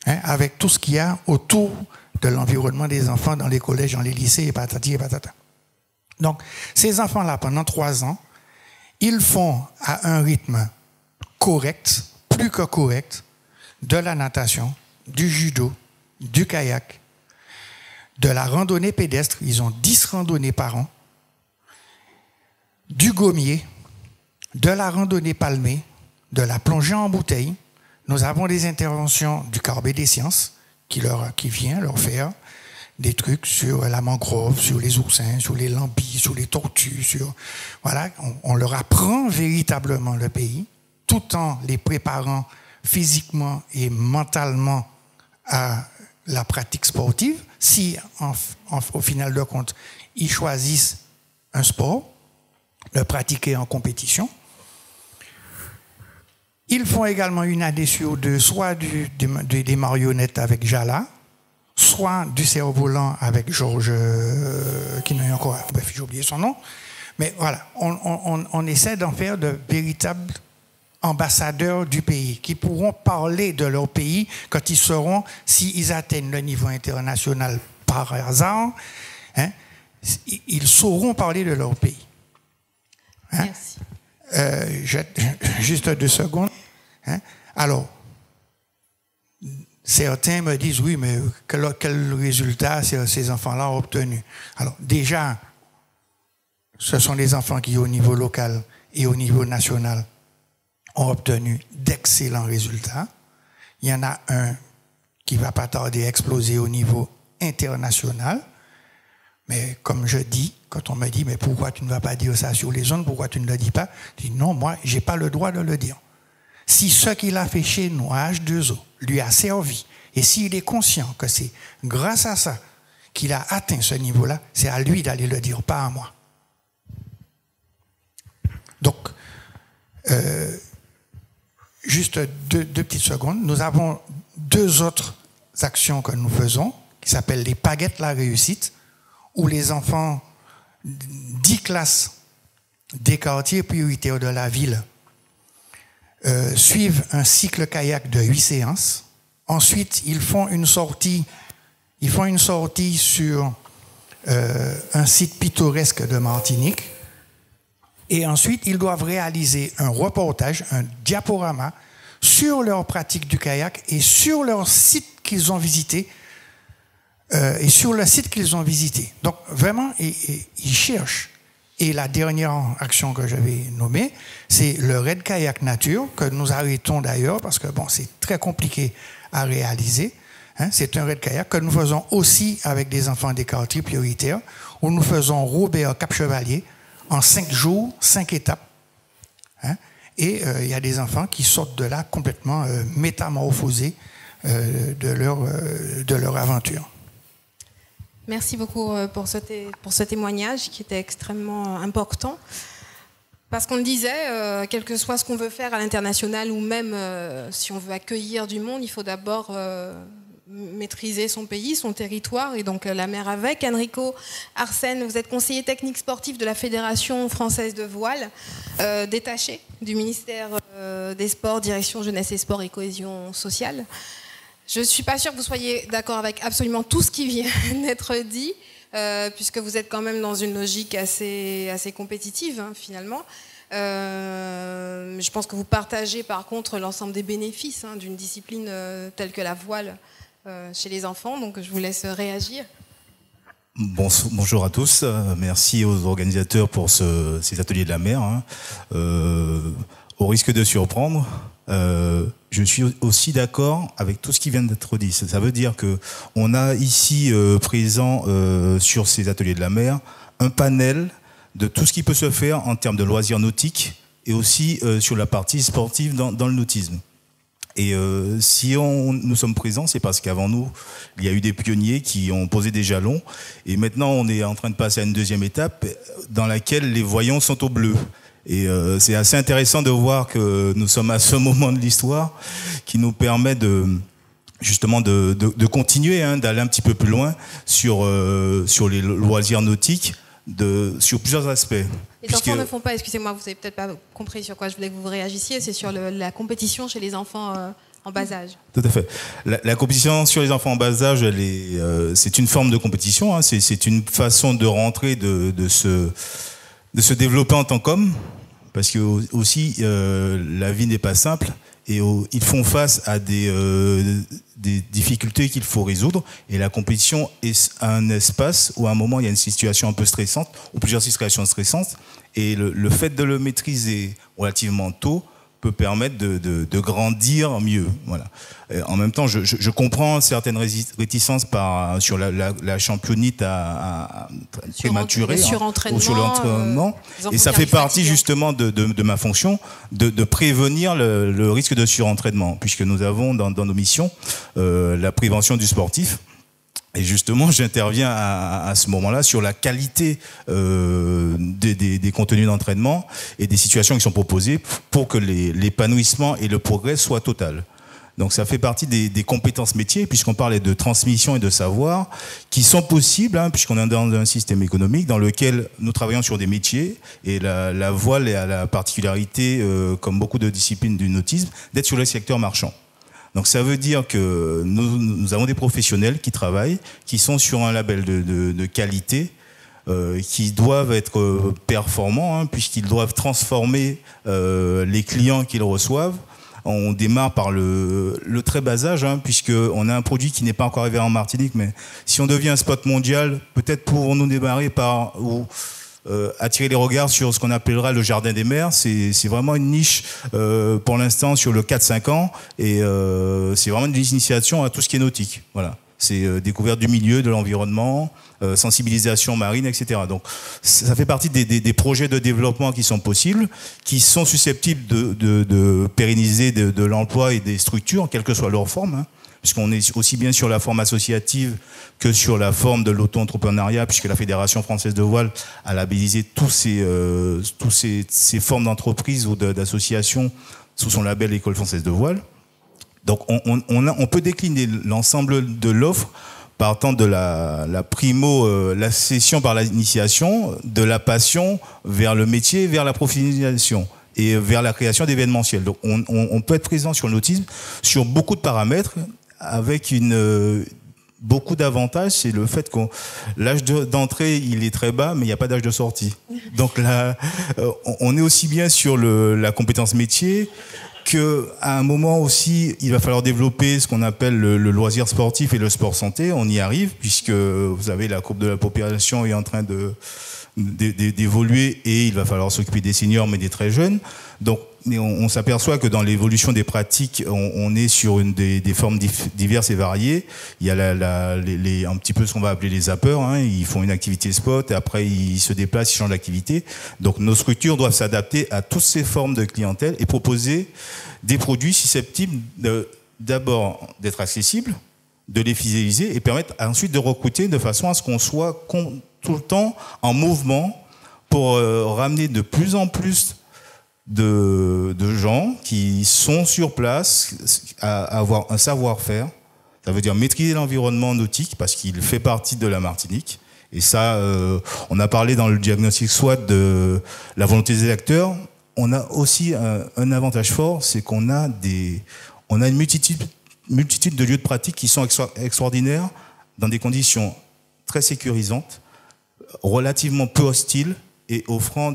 hein, avec tout ce qu'il y a autour de l'environnement des enfants dans les collèges, dans les lycées, et patati et patata. Donc, ces enfants-là, pendant 3 ans, ils font à un rythme correct, plus que correct, de la natation, du judo, du kayak, de la randonnée pédestre, ils ont 10 randonnées par an, du gommier, de la randonnée palmée, de la plongée en bouteille. Nous avons des interventions du Corbet des Sciences qui vient leur faire des trucs sur la mangrove, sur les oursins, sur les lambis, sur les tortues. Voilà, on leur apprend véritablement le pays, tout en les préparant physiquement et mentalement à la pratique sportive. Si, au final de compte, ils choisissent un sport, le pratiquer en compétition. Ils font également une année sur 2, soit des marionnettes avec Jala, soit du cerf-volant avec Georges, qui n'a encore, bref, j'ai oublié son nom. Mais voilà, on essaie d'en faire de véritables ambassadeurs du pays, qui pourront parler de leur pays quand ils seront, s'ils atteignent le niveau international par hasard, hein, ils sauront parler de leur pays. Hein? Merci. Juste 2 secondes. Hein? Alors, certains me disent, oui, mais quel résultat ces enfants-là ont obtenu? Alors, déjà, ce sont les enfants qui, au niveau local et au niveau national, ont obtenu d'excellents résultats. Il y en a un qui ne va pas tarder à exploser au niveau international. Mais comme je dis, quand on me dit, mais pourquoi tu ne vas pas dire ça sur les zones, pourquoi tu ne le dis pas? Je dis, non, moi, je n'ai pas le droit de le dire. Si ce qu'il a fait chez nous à H2O lui a servi, et s'il est conscient que c'est grâce à ça qu'il a atteint ce niveau-là, c'est à lui d'aller le dire, pas à moi. Donc, juste deux petites secondes. Nous avons 2 autres actions que nous faisons, qui s'appellent les Paguettes la réussite, où les enfants d'10 classes des quartiers prioritaires de la ville suivent un cycle kayak de 8 séances. Ensuite, ils font une sortie sur un site pittoresque de Martinique. Et ensuite, ils doivent réaliser un reportage, un diaporama sur leur pratique du kayak et sur leur site qu'ils ont visité. Et sur le site qu'ils ont visité. Donc, vraiment, ils cherchent. Et la dernière action que j'avais nommée, c'est le raid kayak nature, que nous arrêtons d'ailleurs, parce que bon, c'est très compliqué à réaliser. Hein, c'est un raid kayak que nous faisons aussi avec des enfants des quartiers prioritaires, où nous faisons Robert Cap-Chevalier en 5 jours, 5 étapes. Hein, et il y a des enfants qui sortent de là complètement métamorphosés de leur aventure. Merci beaucoup pour ce témoignage qui était extrêmement important. Parce qu'on le disait, quel que soit ce qu'on veut faire à l'international ou même si on veut accueillir du monde, il faut d'abord maîtriser son pays, son territoire et donc la mer avec. Enrico Arsène, vous êtes conseiller technique sportif de la Fédération française de voile, détaché du ministère des Sports, direction jeunesse et sport et cohésion sociale. Je ne suis pas sûre que vous soyez d'accord avec absolument tout ce qui vient d'être dit, puisque vous êtes quand même dans une logique assez compétitive, hein, finalement. Je pense que vous partagez par contre l'ensemble des bénéfices hein, d'une discipline telle que la voile chez les enfants, donc je vous laisse réagir. Bonjour à tous, merci aux organisateurs pour ces ateliers de la mer. Hein. Au risque de surprendre, je suis aussi d'accord avec tout ce qui vient d'être dit. Ça veut dire que on a ici présent sur ces ateliers de la mer un panel de tout ce qui peut se faire en termes de loisirs nautiques et aussi sur la partie sportive dans le nautisme. Et si nous sommes présents, c'est parce qu'avant nous, il y a eu des pionniers qui ont posé des jalons. Et maintenant, on est en train de passer à une deuxième étape dans laquelle les voyants sont au bleu. Et c'est assez intéressant de voir que nous sommes à ce moment de l'histoire qui nous permet justement de continuer, hein, d'aller un petit peu plus loin sur les loisirs nautiques, sur plusieurs aspects. Les enfants ne font pas, excusez-moi, vous n'avez peut-être pas compris sur quoi je voulais que vous réagissiez, c'est sur la compétition chez les enfants en bas âge. Tout à fait. La compétition sur les enfants en bas âge, c'est une forme de compétition. Hein. C'est une façon de rentrer, de se développer en tant qu'homme, parce que aussi la vie n'est pas simple et ils font face à des difficultés qu'il faut résoudre. Et la compétition est un espace où à un moment il y a une situation un peu stressante ou plusieurs situations stressantes. Et le fait de le maîtriser relativement tôt peut permettre de grandir mieux. Voilà. Et en même temps, je comprends certaines réticences sur la championite à prématurée, ou sur l'entraînement. Et ça fait partie justement de ma fonction de prévenir le risque de surentraînement, puisque nous avons dans nos missions la prévention du sportif. Et justement, j'interviens à ce moment-là sur la qualité des contenus d'entraînement et des situations qui sont proposées pour que l'épanouissement et le progrès soient total. Donc ça fait partie des compétences métiers, puisqu'on parlait de transmission et de savoir, qui sont possibles, hein, puisqu'on est dans un système économique dans lequel nous travaillons sur des métiers, et la voile a la particularité, comme beaucoup de disciplines du nautisme, d'être sur le secteur marchand. Donc ça veut dire que nous avons des professionnels qui travaillent, qui sont sur un label de qualité, qui doivent être performants, hein, puisqu'ils doivent transformer les clients qu'ils reçoivent. On démarre par le très bas âge, hein, puisqu'on a un produit qui n'est pas encore arrivé en Martinique, mais si on devient un spot mondial, peut-être pourrons-nous démarrer par attirer les regards sur ce qu'on appellera le jardin des mers. C'est vraiment une niche pour l'instant sur le 4-5 ans, et c'est vraiment une initiation à tout ce qui est nautique. Voilà. C'est découverte du milieu, de l'environnement, sensibilisation marine, etc. Donc ça fait partie des projets de développement qui sont possibles, qui sont susceptibles de pérenniser de l'emploi et des structures, quelle que soit leur forme, hein, puisqu'on est aussi bien sur la forme associative que sur la forme de l'auto-entrepreneuriat, puisque la Fédération française de voile a labellisé tous ces formes d'entreprise ou d'associations sous son label École française de voile. Donc on peut décliner l'ensemble de l'offre partant de la cession par l'initiation, de la passion vers le métier, vers la professionnalisation et vers la création d'événementiels. Donc on peut être présent sur l'autisme sur beaucoup de paramètres, avec beaucoup d'avantages. C'est le fait que l'âge d'entrée il est très bas, mais il n'y a pas d'âge de sortie. Donc là, on est aussi bien sur la compétence métier, qu'à un moment aussi, il va falloir développer ce qu'on appelle le loisir sportif et le sport santé. On y arrive, puisque vous savez, la courbe de la population est en train d'évoluer, et il va falloir s'occuper des seniors, mais des très jeunes. Donc, on s'aperçoit que dans l'évolution des pratiques, on est sur des formes diverses et variées. Il y a un petit peu ce qu'on va appeler les zappeurs, hein. Ils font une activité spot, et après ils se déplacent, ils changent d'activité. Donc nos structures doivent s'adapter à toutes ces formes de clientèle et proposer des produits susceptibles d'abord d'être accessibles, de les fidéliser et permettre ensuite de recruter de façon à ce qu'on soit tout le temps en mouvement pour ramener de plus en plus de gens qui sont sur place à avoir un savoir-faire. Ça veut dire maîtriser l'environnement nautique, parce qu'il fait partie de la Martinique. Et ça, on a parlé dans le diagnostic SWOT de la volonté des acteurs. On a aussi un avantage fort, c'est qu'on a une multitude de lieux de pratique qui sont extraordinaires, dans des conditions très sécurisantes, relativement peu hostiles, et offrant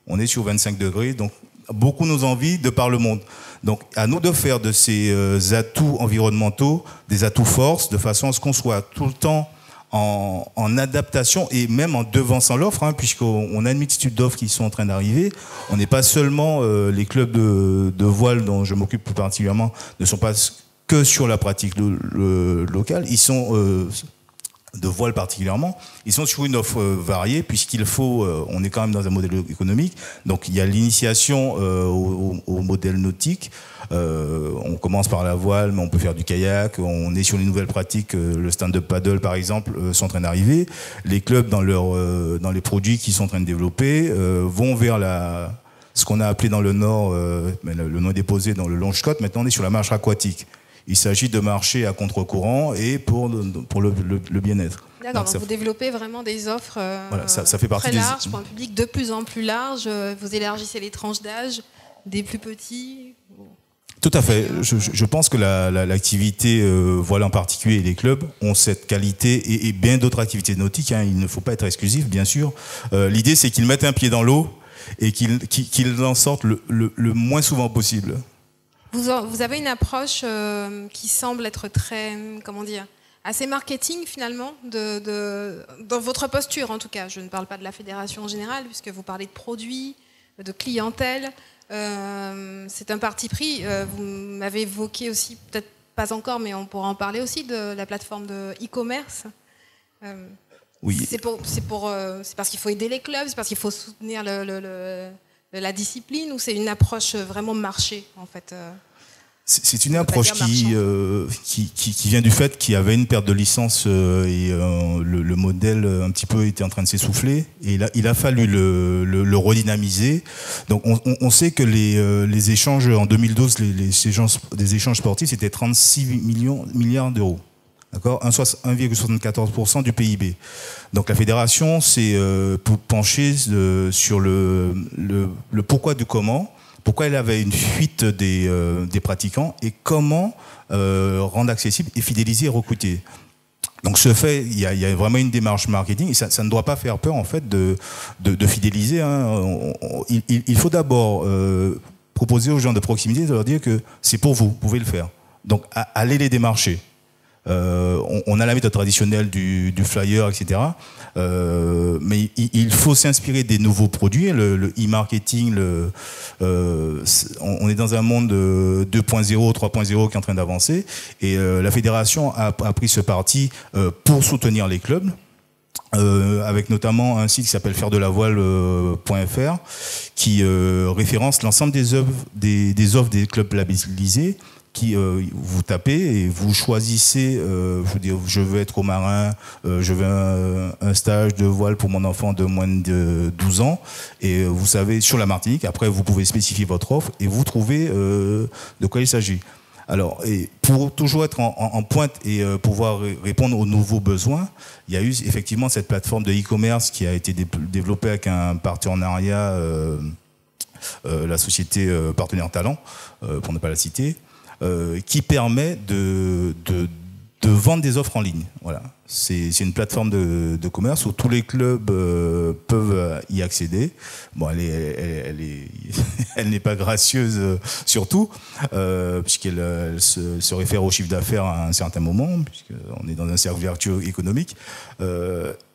on est sur 25 degrés, donc beaucoup nous envient de par le monde. Donc à nous de faire de ces atouts environnementaux des atouts force, de façon à ce qu'on soit tout le temps en adaptation et même en devançant l'offre, hein, puisqu'on a une multitude d'offres qui sont en train d'arriver. On n'est pas seulement les clubs de voile dont je m'occupe plus particulièrement, ne sont pas que sur la pratique locale, ils sont de voile particulièrement, ils sont sur une offre variée, puisqu'il faut, on est quand même dans un modèle économique, donc il y a l'initiation au modèle nautique, on commence par la voile, mais on peut faire du kayak, on est sur les nouvelles pratiques, le stand-up paddle par exemple, sont en train d'arriver, les clubs dans les produits qu'ils sont en train de développer vont vers ce qu'on a appelé dans le Nord, mais le nom est déposé dans le longe-côte, maintenant on est sur la marche aquatique. Il s'agit de marcher à contre-courant et pour le bien-être. D'accord, donc vous développez vraiment des offres voilà, ça fait partie très larges pour un public de plus en plus large. Vous élargissez les tranches d'âge, des plus petits. Tout à fait. Je pense que l'activité voile en particulier et les clubs ont cette qualité et bien d'autres activités nautiques. Hein. Il ne faut pas être exclusif, bien sûr. L'idée, c'est qu'ils mettent un pied dans l'eau et qu'ils en sortent le moins souvent possible. Vous avez une approche qui semble être très, comment dire, assez marketing finalement, dans votre posture en tout cas. Je ne parle pas de la fédération en général, puisque vous parlez de produits, de clientèle. C'est un parti pris. Vous m'avez évoqué aussi, peut-être pas encore, mais on pourra en parler aussi, de la plateforme de e-commerce. Oui. C'est parce qu'il faut aider les clubs, c'est parce qu'il faut soutenir la discipline, ou c'est une approche vraiment marché en fait? C'est une approche qui vient du fait qu'il y avait une perte de licence et le modèle un petit peu était en train de s'essouffler, et il a fallu le redynamiser. Donc on sait que les échanges en 2012, des échanges sportifs, c'était 36 milliards d'euros. D'accord, 1,74% du PIB. Donc la fédération s'est penchée sur le pourquoi du comment. Pourquoi elle avait une fuite des pratiquants et comment rendre accessible et fidéliser et recruter. Donc ce fait, il y a vraiment une démarche marketing et ça ne doit pas faire peur en fait de fidéliser. Hein. Il faut d'abord proposer aux gens de proximité de leur dire que c'est pour vous pouvez le faire. Donc allez les démarcher. On a la méthode traditionnelle du flyer, etc. Mais il faut s'inspirer des nouveaux produits. Le e-marketing, on est dans un monde 2.0, 3.0 qui est en train d'avancer. Et la fédération a pris ce parti pour soutenir les clubs. Avec notamment un site qui s'appelle fairdelavoile.fr qui référence l'ensemble des offres des clubs labellisés. Qui vous tapez et vous choisissez, je veux être au marin, je veux un stage de voile pour mon enfant de moins de 12 ans, et vous savez, sur la Martinique, après vous pouvez spécifier votre offre et vous trouvez de quoi il s'agit. Alors, et pour toujours être en pointe et pouvoir répondre aux nouveaux besoins, il y a eu effectivement cette plateforme de e-commerce qui a été développée avec un partenariat, la société Partenaire Talent, pour ne pas la citer, qui permet de vendre des offres en ligne. Voilà. C'est une plateforme de commerce où tous les clubs peuvent y accéder. Bon, elle n'est pas gracieuse surtout, puisqu'elle se réfère au chiffre d'affaires à un certain moment, puisqu'on est dans un cercle vertueux économique.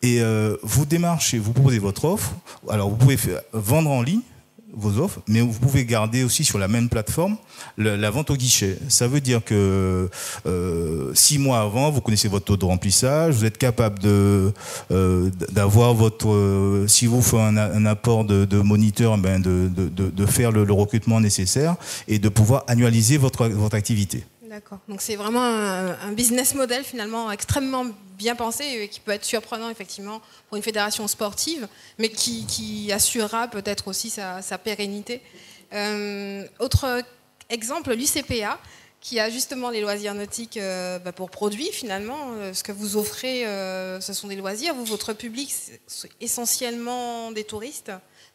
Et vous démarchez, vous proposez votre offre. Alors, vous pouvez vendre en ligne vos offres, mais vous pouvez garder aussi sur la même plateforme la vente au guichet. Ça veut dire que 6 mois avant, vous connaissez votre taux de remplissage, vous êtes capable d'avoir votre... si vous faites un apport de moniteur, ben de faire le recrutement nécessaire et de pouvoir annualiser votre activité. D'accord. Donc c'est vraiment un business model finalement extrêmement bien pensé et qui peut être surprenant effectivement pour une fédération sportive, mais qui assurera peut-être aussi sa pérennité. Autre exemple, l'UCPA, qui a justement les loisirs nautiques pour produits finalement. Ce que vous offrez, ce sont des loisirs. Vous, votre public, c'est essentiellement des touristes.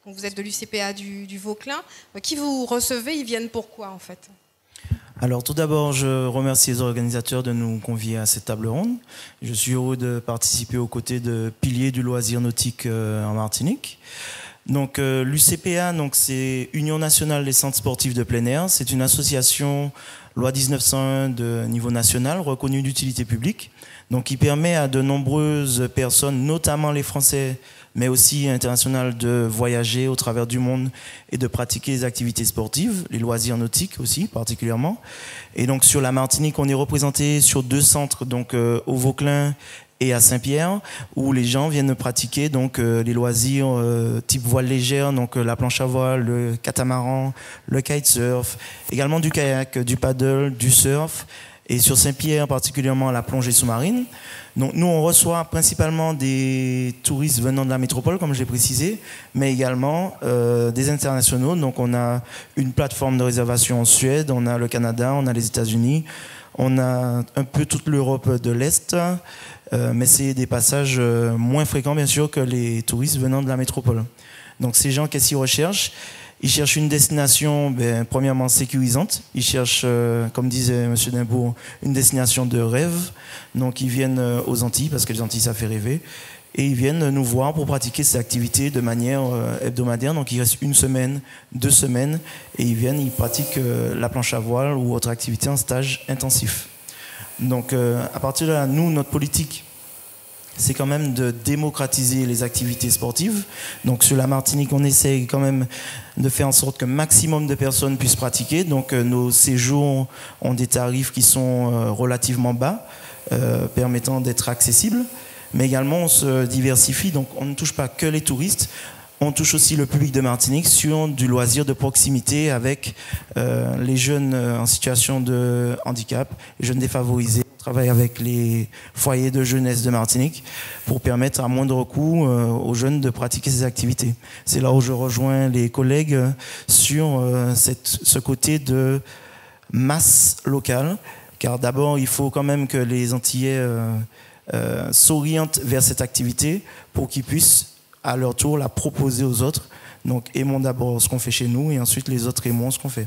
Donc vous êtes de l'UCPA du Vauclin. Qui vous recevez, ils viennent pourquoi en fait ? Alors tout d'abord, je remercie les organisateurs de nous convier à cette table ronde. Je suis heureux de participer aux côtés de piliers du loisir nautique en Martinique. Donc l'UCPA, c'est Union nationale des centres sportifs de plein air. C'est une association loi 1901 de niveau national reconnue d'utilité publique, donc qui permet à de nombreuses personnes, notamment les Français, mais aussi internationales, de voyager au travers du monde et de pratiquer les activités sportives, les loisirs nautiques aussi particulièrement. Et donc sur la Martinique, on est représenté sur 2 centres, donc au Vauclin et à Saint-Pierre, où les gens viennent pratiquer donc les loisirs type voile légère, donc la planche à voile, le catamaran, le kitesurf, également du kayak, du paddle, du surf. Et sur Saint-Pierre, particulièrement la plongée sous-marine. Donc nous, on reçoit principalement des touristes venant de la métropole, comme je l'ai précisé, mais également des internationaux. Donc on a une plateforme de réservation en Suède, on a le Canada, on a les États-Unis, on a un peu toute l'Europe de l'Est, mais c'est des passages moins fréquents, bien sûr, que les touristes venant de la métropole. Donc ces gens, qu'est-ce qu'ils recherchent ? Ils cherchent une destination, premièrement, sécurisante. Ils cherchent, comme disait M. Dimbourg, une destination de rêve. Donc, ils viennent aux Antilles, parce que les Antilles, ça fait rêver. Et ils viennent nous voir pour pratiquer ces activités de manière hebdomadaire. Donc, ils restent 1 semaine, 2 semaines, et ils viennent, ils pratiquent la planche à voile ou autre activité en stage intensif. Donc, à partir de là, nous, notre politique, c'est quand même de démocratiser les activités sportives. Donc, sur la Martinique, on essaye quand même de faire en sorte qu'un maximum de personnes puissent pratiquer. Donc, nos séjours ont des tarifs qui sont relativement bas, permettant d'être accessibles. Mais également, on se diversifie. Donc, on ne touche pas que les touristes. On touche aussi le public de Martinique sur du loisir de proximité avec les jeunes en situation de handicap, les jeunes défavorisés. On travaille avec les foyers de jeunesse de Martinique pour permettre à moindre coût aux jeunes de pratiquer ces activités. C'est là où je rejoins les collègues sur ce côté de masse locale, car d'abord, il faut quand même que les Antillais s'orientent vers cette activité pour qu'ils puissent à leur tour la proposer aux autres. Donc aimons d'abord ce qu'on fait chez nous et ensuite les autres aimons ce qu'on fait.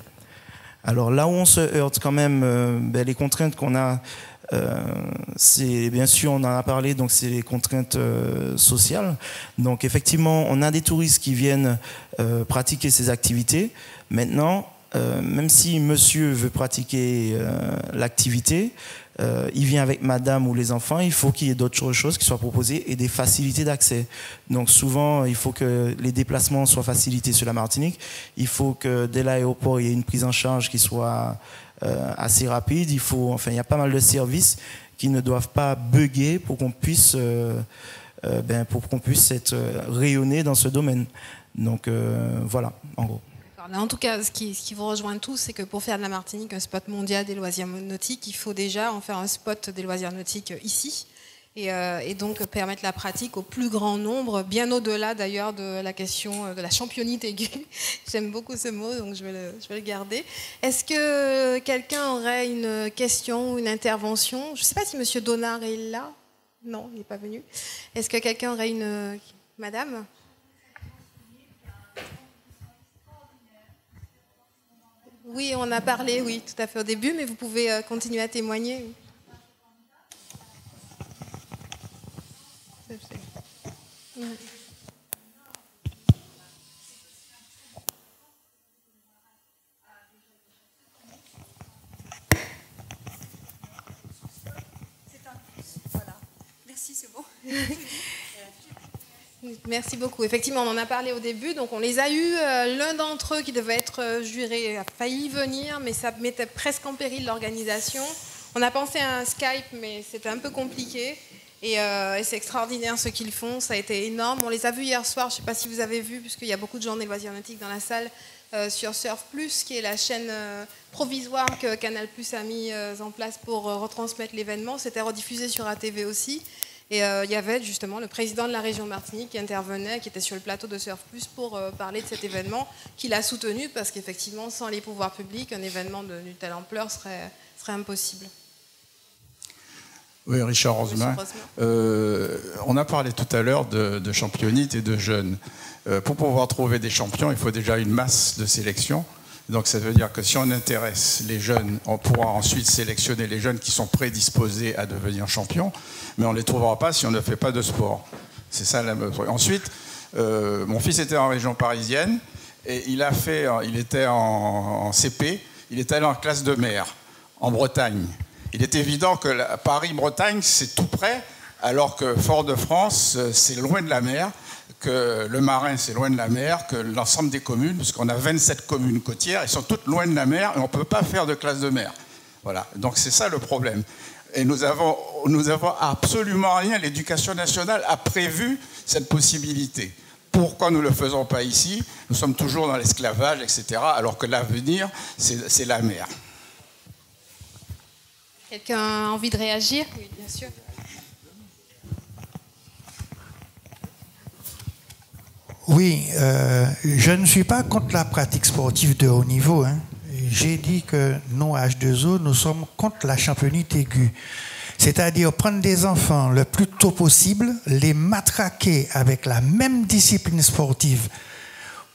Alors là où on se heurte quand même, les contraintes qu'on a, c'est bien sûr, on en a parlé, donc c'est les contraintes sociales. Donc effectivement, on a des touristes qui viennent pratiquer ces activités. Maintenant, même si monsieur veut pratiquer l'activité, il vient avec madame ou les enfants, il faut qu'il y ait d'autres choses qui soient proposées et des facilités d'accès. Donc souvent, il faut que les déplacements soient facilités sur la Martinique. Il faut que dès l'aéroport, il y ait une prise en charge qui soit assez rapide. Il y a pas mal de services qui ne doivent pas bugger pour qu'on puisse, être rayonné dans ce domaine. Donc voilà, en gros. Là, en tout cas, ce qui vous rejoint tous, c'est que pour faire de la Martinique un spot mondial des loisirs nautiques, il faut déjà en faire un spot des loisirs nautiques ici et donc permettre la pratique au plus grand nombre, bien au-delà d'ailleurs de la question de la championite aiguë. J'aime beaucoup ce mot, donc je vais le garder. Est-ce que quelqu'un aurait une question ou une intervention? Je ne sais pas si M. Donard est là. Non, il n'est pas venu. Est-ce que quelqu'un aurait une... Madame ? Oui, on a parlé, oui, tout à fait au début, mais vous pouvez continuer à témoigner. Voilà. Merci, c'est bon. Merci beaucoup. Effectivement, on en a parlé au début. Donc, on les a eus. L'un d'entre eux qui devait être juré a failli venir, mais ça mettait presque en péril l'organisation. On a pensé à un Skype, mais c'était un peu compliqué. Et c'est extraordinaire ce qu'ils font. Ça a été énorme. On les a vus hier soir. Je ne sais pas si vous avez vu, puisqu'il y a beaucoup de journées loisirs nautiques dans la salle, sur Surf Plus, qui est la chaîne provisoire que Canal Plus a mis en place pour retransmettre l'événement. C'était rediffusé sur ATV aussi. Et il y avait justement le président de la région Martinique qui intervenait, qui était sur le plateau de Surf Plus pour parler de cet événement, qu'il a soutenu parce qu'effectivement, sans les pouvoirs publics, un événement d'une telle ampleur serait impossible. Oui, Richard Rosemin. On a parlé tout à l'heure de championnites et de jeunes. Pour pouvoir trouver des champions, il faut déjà une masse de sélection. Donc ça veut dire que si on intéresse les jeunes, on pourra ensuite sélectionner les jeunes qui sont prédisposés à devenir champions, mais on ne les trouvera pas si on ne fait pas de sport. C'est ça la... Ensuite, mon fils était en région parisienne et il était en CP, il était allé en classe de mer, en Bretagne. Il est évident que Paris-Bretagne, c'est tout près, alors que Fort-de-France, c'est loin de la mer, que le Marin, c'est loin de la mer, que l'ensemble des communes, parce qu'on a 27 communes côtières, elles sont toutes loin de la mer et on ne peut pas faire de classe de mer. Voilà, donc c'est ça le problème. Et nous avons absolument rien, l'éducation nationale a prévu cette possibilité. Pourquoi nous ne le faisons pas ici? Nous sommes toujours dans l'esclavage, etc., alors que l'avenir, c'est la mer. Quelqu'un a envie de réagir? Oui, bien sûr. Oui, je ne suis pas contre la pratique sportive de haut niveau. Hein. J'ai dit que nous, H2O, nous sommes contre la championite aiguë. C'est-à-dire prendre des enfants le plus tôt possible, les matraquer avec la même discipline sportive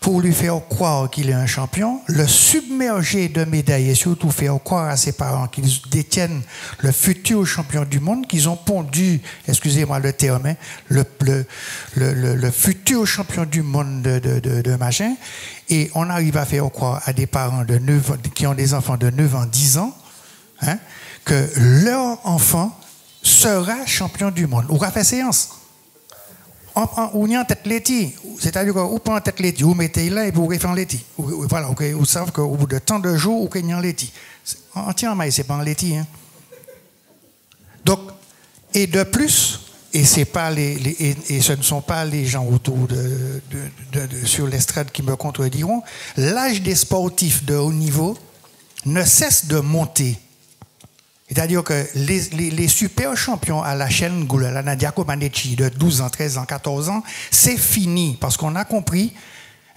pour lui faire croire qu'il est un champion, le submerger de médailles et surtout faire croire à ses parents qu'ils détiennent le futur champion du monde, qu'ils ont pondu, excusez-moi le terme, hein, le futur champion du monde de machin, et on arrive à faire croire à des parents de 9 ans, qui ont des enfants de 9 ans, 10 ans, hein, que leur enfant sera champion du monde. On va faire séance. On y en tête l'éti, c'est-à-dire qu'on prend en tête l'éti, vous mettez là et vous refaites l'éti. Voilà, vous savez qu'au bout de tant de jours, vous gagnez en l'éti. En tient mais c'est pas en l'éti. Hein. Donc, et de plus, et ce ne sont pas les gens autour sur l'estrade qui me contrediront, l'âge des sportifs de haut niveau ne cesse de monter. C'est-à-dire que les super champions à la chaîne Goula, la Nadia Comaneci de 12 ans, 13 ans, 14 ans, c'est fini parce qu'on a compris,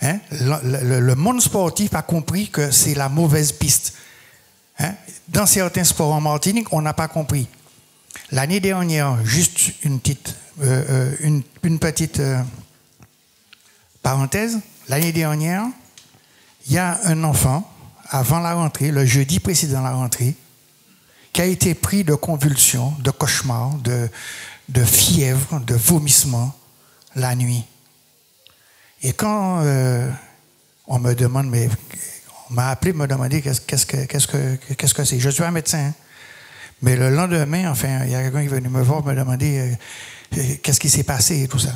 hein, le monde sportif a compris que c'est la mauvaise piste. Hein. Dans certains sports en Martinique, on n'a pas compris. L'année dernière, juste une petite parenthèse, l'année dernière, il y a un enfant, avant la rentrée, le jeudi précédent la rentrée, qui a été pris de convulsions, de cauchemars, de fièvre, de vomissements la nuit. Et quand on me demande, mais on m'a appelé me demander qu'est-ce que c'est. Je suis un médecin, hein. Mais le lendemain, enfin, il y a quelqu'un qui est venu me voir me demander qu'est-ce qui s'est passé et tout ça.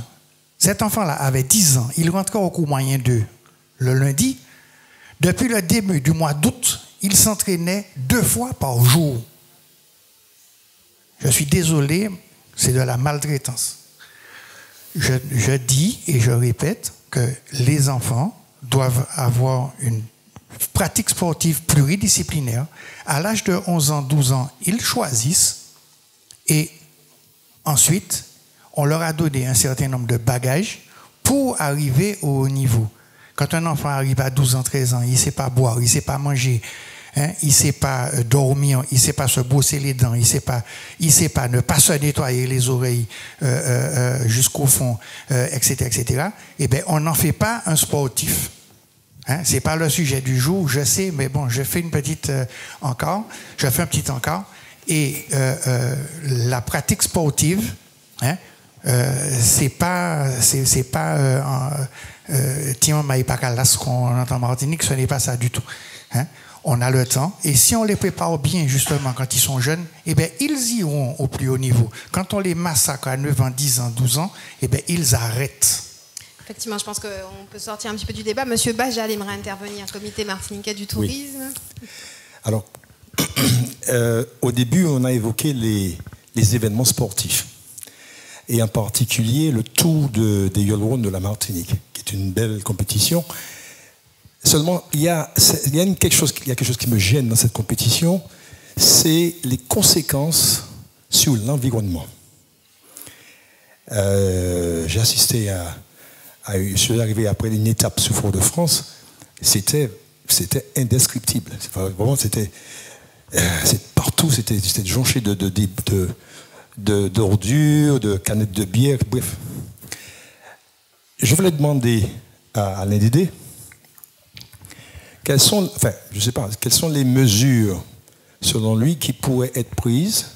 Cet enfant-là avait 10 ans. Il rentrait au cours moyen 2 le lundi. Depuis le début du mois d'août, il s'entraînait 2 fois par jour. Je suis désolé, c'est de la maltraitance. Je dis et je répète que les enfants doivent avoir une pratique sportive pluridisciplinaire. À l'âge de 11 ans, 12 ans, ils choisissent et ensuite, on leur a donné un certain nombre de bagages pour arriver au haut niveau. Quand un enfant arrive à 12 ans, 13 ans, il ne sait pas boire, il ne sait pas manger, hein, il ne sait pas dormir, il ne sait pas se brosser les dents, il ne sait pas ne pas se nettoyer les oreilles jusqu'au fond, etc., etc. Eh bien, on n'en fait pas un sportif. Hein, ce n'est pas le sujet du jour, je sais, mais bon, je fais une petite je fais un petit encore. Et la pratique sportive, hein, c'est pas Tiens, ce qu'on entend en Martinique, ce n'est pas ça du tout. Hein. On a le temps, et si on les prépare bien, justement, quand ils sont jeunes, eh bien, ils iront au plus haut niveau. Quand on les massacre à 9 ans, 10 ans, 12 ans, eh bien, ils arrêtent. Effectivement, je pense qu'on peut sortir un petit peu du débat. Monsieur Bajal aimerait intervenir, comité martiniquais du tourisme. Oui. Alors, au début, on a évoqué les événements sportifs, et en particulier le Tour des Yule Round de la Martinique, qui est une belle compétition. Seulement, il y a quelque chose qui me gêne dans cette compétition, c'est les conséquences sur l'environnement. J'ai assisté je suis arrivé après une étape sur Fort-de-France, c'était indescriptible. Vraiment, partout, c'était jonché d'ordures, de canettes de bière, bref. Je voulais demander à l'NDD quelles sont les mesures, selon lui, qui pourraient être prises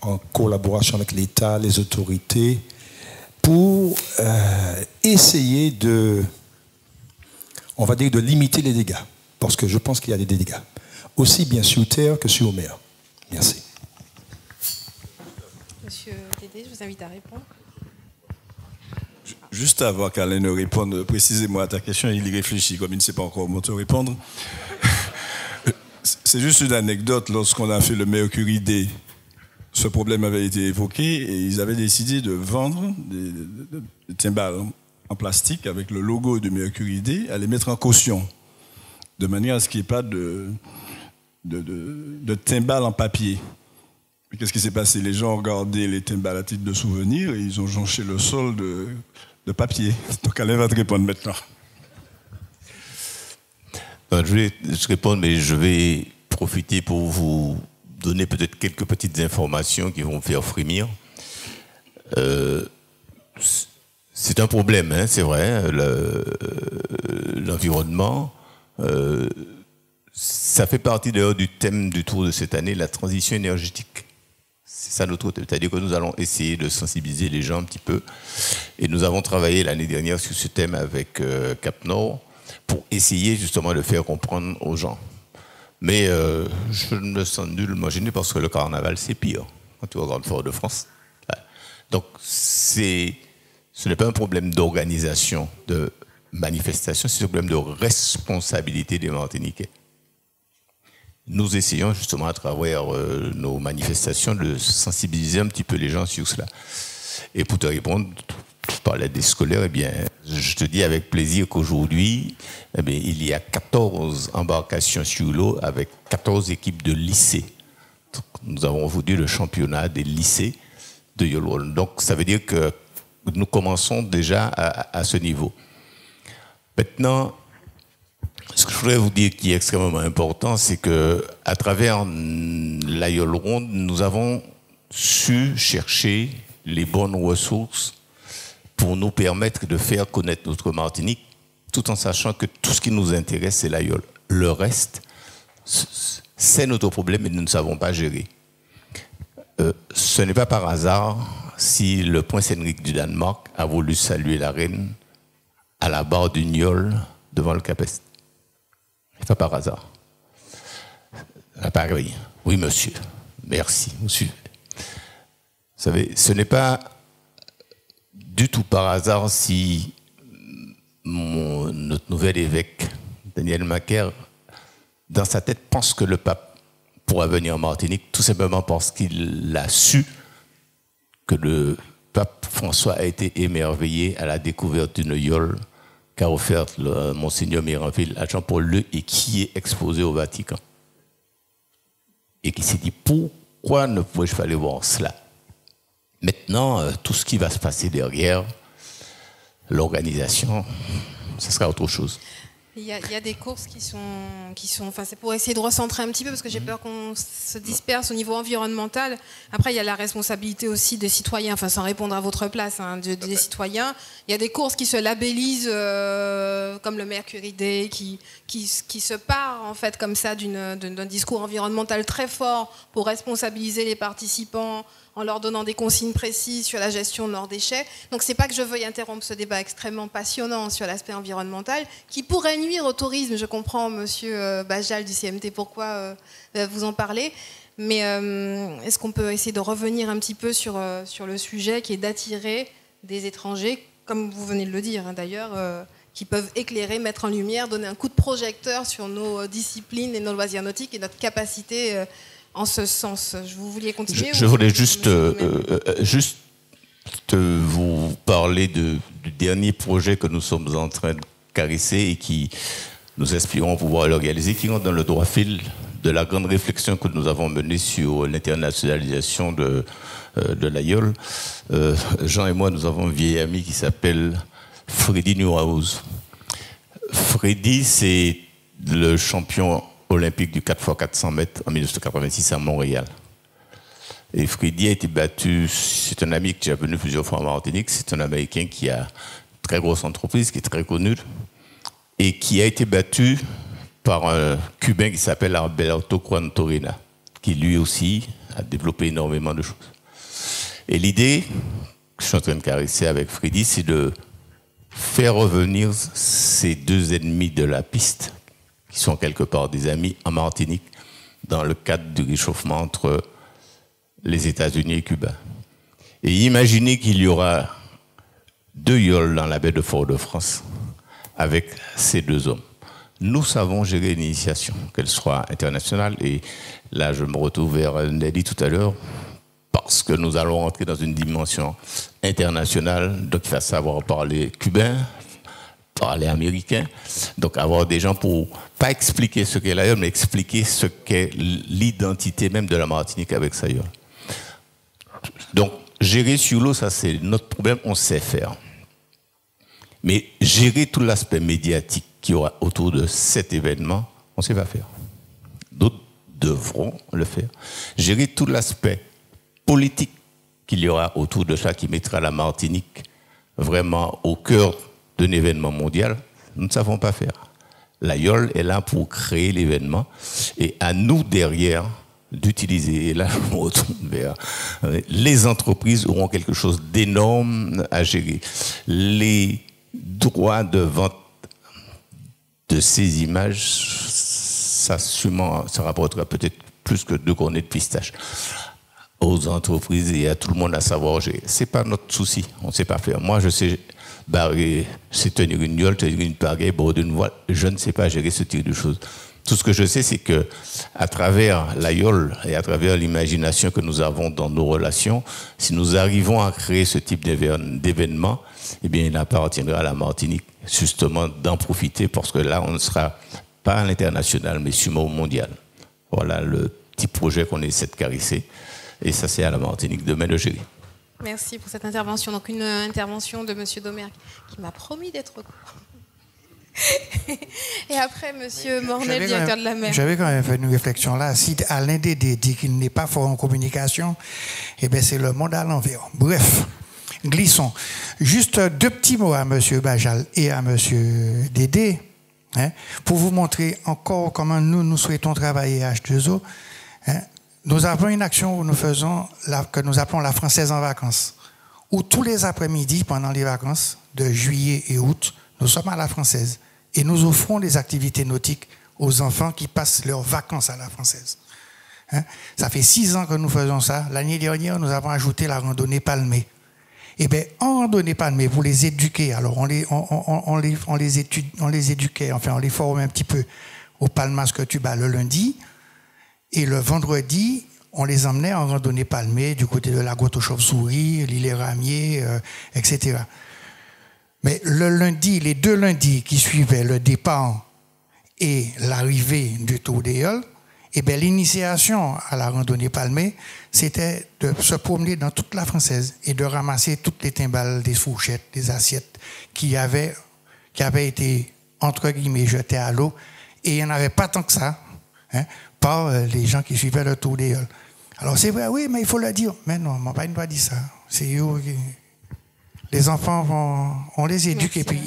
en collaboration avec l'État, les autorités, pour essayer de limiter les dégâts. Parce que je pense qu'il y a des dégâts, aussi bien sur terre que sur mer. Merci. Monsieur Dédé, je vous invite à répondre. Juste avant qu'Alain ne réponde précisément à ta question, il y réfléchit, comme il ne sait pas encore comment te répondre. C'est juste une anecdote. Lorsqu'on a fait le Mercury Day, ce problème avait été évoqué et ils avaient décidé de vendre des timbales en plastique avec le logo du Mercury Day, à les mettre en caution, de manière à ce qu'il n'y ait pas de timbales en papier. Mais qu'est-ce qui s'est passé? Les gens ont regardé les timbales à titre de souvenir et ils ont jonché le sol de papier. Donc Alain va te répondre maintenant. Je vais répondre, mais je vais profiter pour vous donner peut-être quelques petites informations qui vont me faire frémir. C'est un problème, hein, c'est vrai. L'environnement, ça fait partie d'ailleurs du thème du tour de cette année, la transition énergétique. C'est ça notre thème. C'est-à-dire que nous allons essayer de sensibiliser les gens un petit peu. Et nous avons travaillé l'année dernière sur ce thème avec Cap Nord pour essayer justement de faire comprendre aux gens. Mais je me sens nullement gêné parce que le carnaval, c'est pire quand tu vas au Grand Fort-de-France. Donc, ce n'est pas un problème d'organisation, de manifestation, c'est un problème de responsabilité des Martiniquais. Nous essayons justement à travers nos manifestations de sensibiliser un petit peu les gens sur cela. Et pour te répondre, tu parlais des scolaires, eh bien, je te dis avec plaisir qu'aujourd'hui, eh bien, il y a 14 embarcations sur l'eau avec 14 équipes de lycées. Donc, nous avons aujourd'hui le championnat des lycées de Yolwol. Donc ça veut dire que nous commençons déjà à ce niveau. Maintenant, ce que je voudrais vous dire qui est extrêmement important, c'est que à travers la Yolwol, nous avons su chercher les bonnes ressources pour nous permettre de faire connaître notre Martinique, tout en sachant que tout ce qui nous intéresse, c'est la Yole. Le reste, c'est notre problème et nous ne savons pas gérer. Ce n'est pas par hasard si le prince Henrik du Danemark a voulu saluer la reine à la barre du Niol devant le Cap-Est. Ce n'est pas par hasard. Pareil. Oui, monsieur. Merci. Vous suivez. Vous savez, ce n'est pas du tout par hasard si notre nouvel évêque, Daniel Macaire, dans sa tête pense que le pape pourra venir en Martinique, tout simplement parce qu'il a su que le pape François a été émerveillé à la découverte d'une yole qu'a offerte le Monseigneur Méranville à Jean-Paul II et qui est exposée au Vatican. Et qui s'est dit, pourquoi ne pourrais-je pas aller voir cela? Maintenant, tout ce qui va se passer derrière, l'organisation, ce sera autre chose. Il y a des courses qui sont, enfin, c'est pour essayer de recentrer un petit peu parce que j'ai peur qu'on se disperse au niveau environnemental. Après, il y a la responsabilité aussi des citoyens, enfin, sans répondre à votre place, hein, des citoyens. Il y a des courses qui se labellisent comme le Mercury Day, qui se part en fait comme ça d'un discours environnemental très fort pour responsabiliser les participants en leur donnant des consignes précises sur la gestion de leurs déchets. Donc c'est pas que je veuille interrompre ce débat extrêmement passionnant sur l'aspect environnemental, qui pourrait nuire au tourisme. Je comprends, monsieur Bajal du CMT, pourquoi vous en parlez. Mais est-ce qu'on peut essayer de revenir un petit peu sur le sujet qui est d'attirer des étrangers, comme vous venez de le dire hein, d'ailleurs, qui peuvent éclairer, mettre en lumière, donner un coup de projecteur sur nos disciplines et nos loisirs nautiques et notre capacité en ce sens. Vous vouliez continuer? Je voulais juste vous parler du dernier projet que nous sommes en train de caresser et qui nous espérons pouvoir l'organiser, qui rentre dans le droit fil de la grande réflexion que nous avons menée sur l'internationalisation de l'Aïol. Jean et moi, nous avons un vieil ami qui s'appelle Freddy Newhouse. Freddy, c'est le champion olympique du 4x400 mètres en 1986 à Montréal. Et Freddy a été battu, c'est un ami que j'ai venu plusieurs fois en Martinique, c'est un Américain qui a une très grosse entreprise, qui est très connu, et qui a été battu par un Cubain qui s'appelle Alberto Quantorena, qui lui aussi a développé énormément de choses. Et l'idée que je suis en train de caresser avec Freddy, c'est de faire revenir ces deux ennemis de la piste, qui sont quelque part des amis en Martinique, dans le cadre du réchauffement entre les États-Unis et Cuba. Et imaginez qu'il y aura 2 yoles dans la baie de Fort-de-France avec ces 2 hommes. Nous savons gérer une initiation, qu'elle soit internationale, et là je me retrouve vers Nelly tout à l'heure, parce que nous allons entrer dans une dimension internationale, donc il va savoir parler cubain, parler américain, donc avoir des gens pour pas expliquer ce qu'est l'Aïol, mais expliquer ce qu'est l'identité même de la Martinique avec sa Aïol. Donc gérer sur l'eau, ça c'est notre problème, on sait faire. Mais gérer tout l'aspect médiatique qu'il y aura autour de cet événement, on ne sait pas faire. D'autres devront le faire. Gérer tout l'aspect politique qu'il y aura autour de ça, qui mettra la Martinique vraiment au cœur d'un événement mondial, nous ne savons pas faire. La YOL est là pour créer l'événement et à nous derrière d'utiliser, et là je me retourne vers les entreprises auront quelque chose d'énorme à gérer. Les droits de vente de ces images, ça rapportera peut-être plus que 2 cornets de pistache aux entreprises et à tout le monde à savoir gérer. C'est pas notre souci, on ne sait pas faire. Moi je sais c'est tenir une YOL, tenir une pagaie, border une voile, je ne sais pas gérer ce type de choses. Tout ce que je sais, c'est que à travers la YOL et à travers l'imagination que nous avons dans nos relations, si nous arrivons à créer ce type d'événement, eh bien, il appartiendra à la Martinique, justement, d'en profiter, parce que là, on ne sera pas à l'international, mais sûrement au mondial. Voilà le petit projet qu'on essaie de caresser. Et ça, c'est à la Martinique demain de gérer. Merci pour cette intervention. Donc, une intervention de M. Domergue qui m'a promis d'être court. Et après, M. Mornay, le directeur de la mer. J'avais quand même fait une réflexion là. Si Alain Dédé dit qu'il n'est pas fort en communication, eh bien, c'est le monde à l'envers. Bref, glissons. Juste 2 petits mots à M. Bajal et à M. Dédé, hein, pour vous montrer encore comment nous souhaitons travailler à H2O. Hein. Nous avons une action où nous faisons, que nous appelons la Française en vacances, où tous les après-midi, pendant les vacances de juillet et août, nous sommes à la Française et nous offrons des activités nautiques aux enfants qui passent leurs vacances à la Française. Hein? Ça fait 6 ans que nous faisons ça. L'année dernière, nous avons ajouté la randonnée palmée. Eh bien, en randonnée palmée, pour les éduquer, alors on les éduquait, enfin on les formait un petit peu au Palmas que tu bats le lundi, et le vendredi, on les emmenait en randonnée palmée du côté de la Grotte aux Chauves-souris, l'île des Ramiers, etc. Mais le lundi, les 2 lundis qui suivaient le départ et l'arrivée du Tour des Yoles, eh bien, l'initiation à la randonnée palmée, c'était de se promener dans toute la Française et de ramasser toutes les timbales, des fourchettes, des assiettes qui avaient été, entre guillemets, jetées à l'eau. Et il n'y en avait pas tant que ça, hein, par les gens qui suivaient le Tour des Yoles. Alors c'est vrai, oui, mais il faut le dire. Mais non, mon père ne va pas dire ça. C'est eux qui... Les enfants, on les éduque. Merci, et puis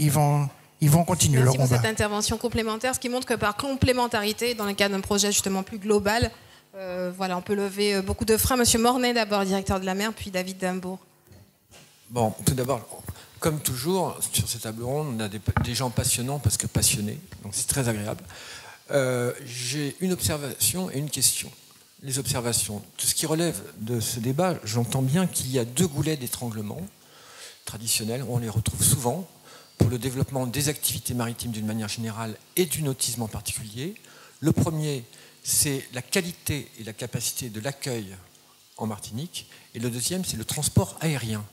ils vont continuer leur combat. Merci pour cette intervention complémentaire, ce qui montre que par complémentarité, dans le cadre d'un projet justement plus global, voilà, on peut lever beaucoup de freins. Monsieur Mornay, d'abord, directeur de la mer, puis David Dimbourg. Bon, tout d'abord, comme toujours, sur cette table ronde, on a des gens passionnants parce que passionnés, donc c'est très agréable. J'ai une observation et une question. Les observations, tout ce qui relève de ce débat, j'entends bien qu'il y a 2 goulets d'étranglement traditionnels, on les retrouve souvent pour le développement des activités maritimes d'une manière générale et du nautisme en particulier. Le premier, c'est la qualité et la capacité de l'accueil en Martinique, et le deuxième, c'est le transport aérien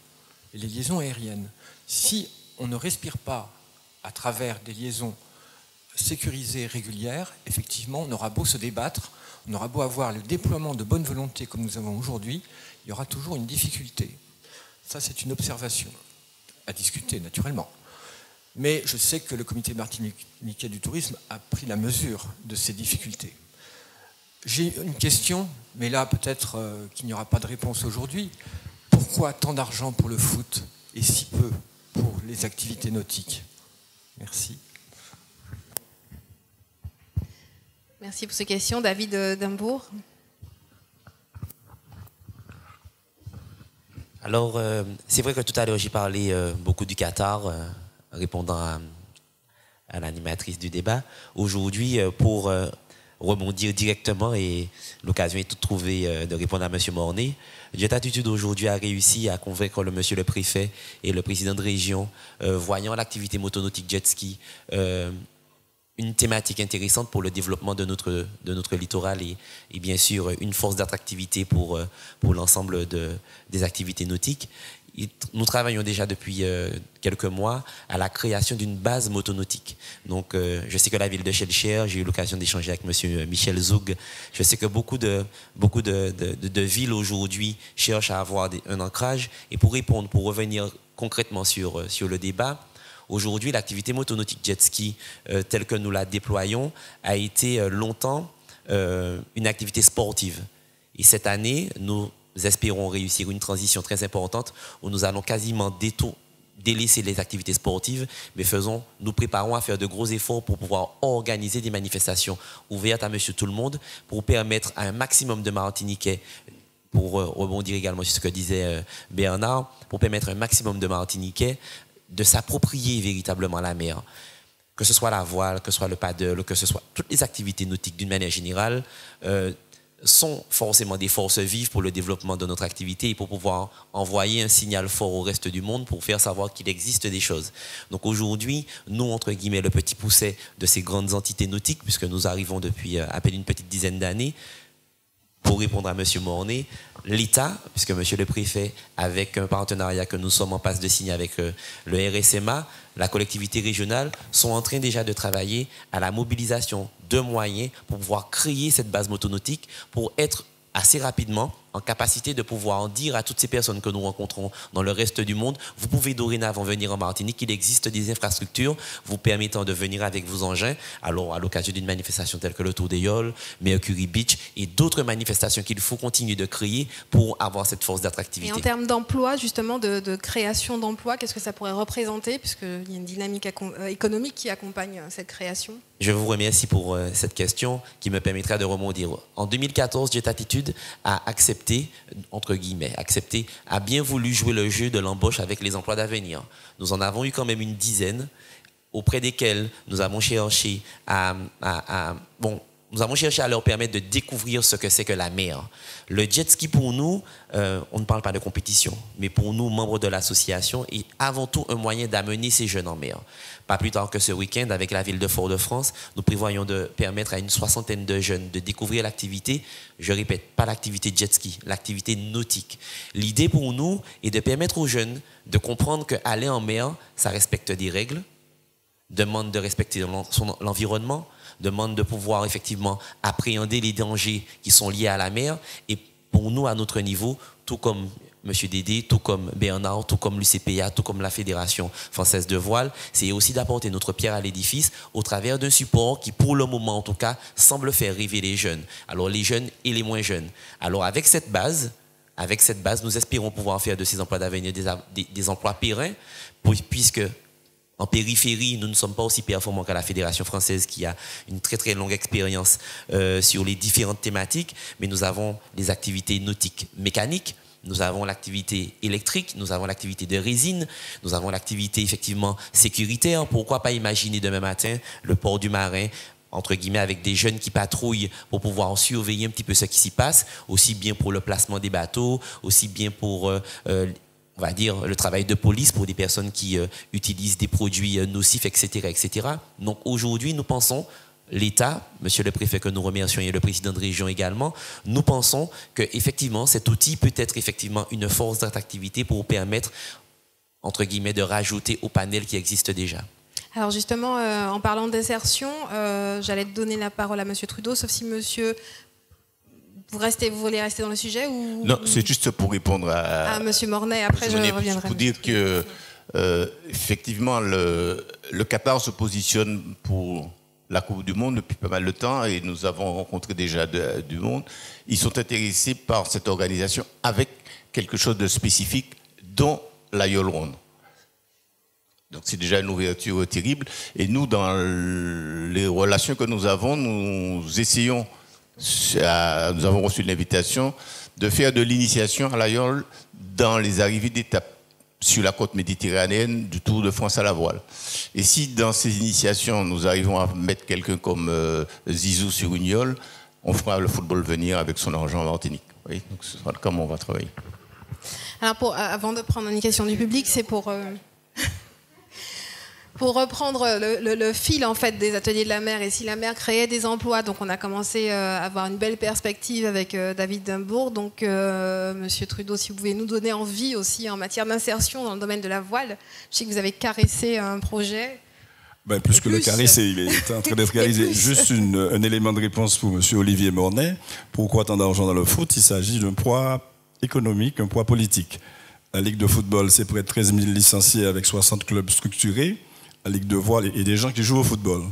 et les liaisons aériennes. Si on ne respire pas à travers des liaisons sécurisées, régulières, effectivement, on aura beau se débattre, on aura beau avoir le déploiement de bonne volonté comme nous avons aujourd'hui, il y aura toujours une difficulté. Ça, c'est une observation à discuter, naturellement. Mais je sais que le comité martiniquais du tourisme a pris la mesure de ces difficultés. J'ai une question, mais là, peut-être qu'il n'y aura pas de réponse aujourd'hui. Pourquoi tant d'argent pour le foot et si peu pour les activités nautiques? Merci. Merci pour ces questions. David Dimbourg. Alors, c'est vrai que tout à l'heure, j'ai parlé beaucoup du Qatar, répondant à l'animatrice du débat. Aujourd'hui, pour rebondir directement, et l'occasion est toute trouvée de répondre à M. Mornay, Jet-Attitude aujourd'hui a réussi à convaincre monsieur le préfet et le président de région, voyant l'activité motonautique jet ski, une thématique intéressante pour le développement de notre littoral et bien sûr une force d'attractivité pour l'ensemble des activités nautiques. Nous travaillons déjà depuis quelques mois à la création d'une base motonautique. Donc, je sais que la ville de Schellcher, j'ai eu l'occasion d'échanger avec M. Michel Zoug. Je sais que beaucoup de villes aujourd'hui cherchent à avoir un ancrage. Et pour répondre, pour revenir concrètement sur le débat, aujourd'hui, l'activité motonautique jet ski, telle que nous la déployons, a été longtemps une activité sportive. Et cette année, nous espérons réussir une transition très importante où nous allons quasiment délaisser les activités sportives, mais nous préparons à faire de gros efforts pour pouvoir organiser des manifestations ouvertes à monsieur tout le monde, pour permettre à un maximum de Martiniquais, pour rebondir également sur ce que disait Bernard, pour permettre à un maximum de Martiniquais de s'approprier véritablement la mer. Que ce soit la voile, que ce soit le paddle, que ce soit toutes les activités nautiques d'une manière générale, sont forcément des forces vives pour le développement de notre activité et pour pouvoir envoyer un signal fort au reste du monde pour faire savoir qu'il existe des choses. Donc aujourd'hui, nous, entre guillemets, le petit pousset de ces grandes entités nautiques, puisque nous arrivons depuis à peine une petite dizaine d'années, pour répondre à M. Mornay, l'État, puisque M. le Préfet, avec un partenariat que nous sommes en passe de signer avec le RSMA, la collectivité régionale, sont en train déjà de travailler à la mobilisation de moyens pour pouvoir créer cette base motonautique, pour être assez rapidement en capacité de pouvoir dire à toutes ces personnes que nous rencontrons dans le reste du monde, vous pouvez dorénavant venir en Martinique, il existe des infrastructures vous permettant de venir avec vos engins, alors à l'occasion d'une manifestation telle que le Tour des Yoles, Mercury Beach et d'autres manifestations qu'il faut continuer de créer pour avoir cette force d'attractivité. Et en termes d'emploi, justement, de création d'emplois, qu'est-ce que ça pourrait représenter, puisqu'il y a une dynamique économique qui accompagne cette création? Je vous remercie pour cette question qui me permettra de rebondir. En 2014, Jet Attitude a accepté, entre guillemets, a bien voulu jouer le jeu de l'embauche avec les emplois d'avenir. Nous en avons eu quand même une dizaine, auprès desquels nous avons cherché nous avons cherché à leur permettre de découvrir ce que c'est que la mer. Le jet ski, pour nous, on ne parle pas de compétition, mais pour nous, membres de l'association, est avant tout un moyen d'amener ces jeunes en mer. Pas plus tard que ce week-end, avec la ville de Fort-de-France, nous prévoyons de permettre à une 60aine de jeunes de découvrir l'activité, je répète, pas l'activité jet ski, l'activité nautique. L'idée pour nous est de permettre aux jeunes de comprendre qu'aller en mer, ça respecte des règles, demande de respecter l'environnement, demande de pouvoir effectivement appréhender les dangers qui sont liés à la mer. Et pour nous, à notre niveau, tout comme M. Dédé, tout comme Bernard, tout comme l'UCPA, tout comme la Fédération française de voile, c'est aussi d'apporter notre pierre à l'édifice au travers d'un support qui, pour le moment en tout cas, semble faire rêver les jeunes. Alors les jeunes et les moins jeunes. Alors avec cette base, nous espérons pouvoir faire de ces emplois d'avenir des emplois pérennes, puisque en périphérie, nous ne sommes pas aussi performants qu'à la Fédération française qui a une très très longue expérience sur les différentes thématiques, mais nous avons les activités nautiques mécaniques, nous avons l'activité électrique, nous avons l'activité de résine, nous avons l'activité effectivement sécuritaire. Pourquoi pas imaginer demain matin le port du Marin, entre guillemets, avec des jeunes qui patrouillent pour pouvoir surveiller un petit peu ce qui s'y passe, aussi bien pour le placement des bateaux, aussi bien pour on va dire, le travail de police pour des personnes qui utilisent des produits nocifs, etc., etc. Donc aujourd'hui, nous pensons, l'État, Monsieur le Préfet que nous remercions et le Président de région également, nous pensons qu'effectivement, cet outil peut être effectivement une force d'attractivité pour permettre, entre guillemets, de rajouter au panel qui existe déjà. Alors justement, en parlant d'insertion, j'allais donner la parole à Monsieur Trudeau, sauf si Monsieur... Vous voulez rester dans le sujet ou... Non, c'est juste pour répondre à Monsieur Mornay, après je reviendrai. Pour dire que, effectivement, le Qatar se positionne pour la Coupe du Monde depuis pas mal de temps et nous avons rencontré déjà du monde. Ils sont intéressés par cette organisation avec quelque chose de spécifique, dont la Yole Round. Donc c'est déjà une ouverture terrible. Et nous, dans les relations que nous avons, nous essayons... Nous avons reçu l'invitation de faire de l'initiation à la Yole dans les arrivées d'étapes sur la côte méditerranéenne du Tour de France à la voile. Et si dans ces initiations, nous arrivons à mettre quelqu'un comme Zizou sur une Yole, on fera le football venir avec son argent en Martinique. Oui, donc ce sera comment on va travailler. Alors avant de prendre une question du public, c'est pour reprendre le fil en fait des ateliers de la mer, et si la mer créait des emplois, donc on a commencé à avoir une belle perspective avec David Dimbourg. Donc Monsieur Trudeau, si vous pouvez nous donner envie aussi en matière d'insertion dans le domaine de la voile. Je sais que vous avez caressé un projet. Plus que le caresser, il est en train d'être réalisé. Juste un élément de réponse pour Monsieur Olivier Mornay. Pourquoi tant d'argent dans le foot? Il s'agit d'un poids économique, un poids politique. La Ligue de football, c'est près de 13 000 licenciés avec 60 clubs structurés. La Ligue de voile et des gens qui jouent au football.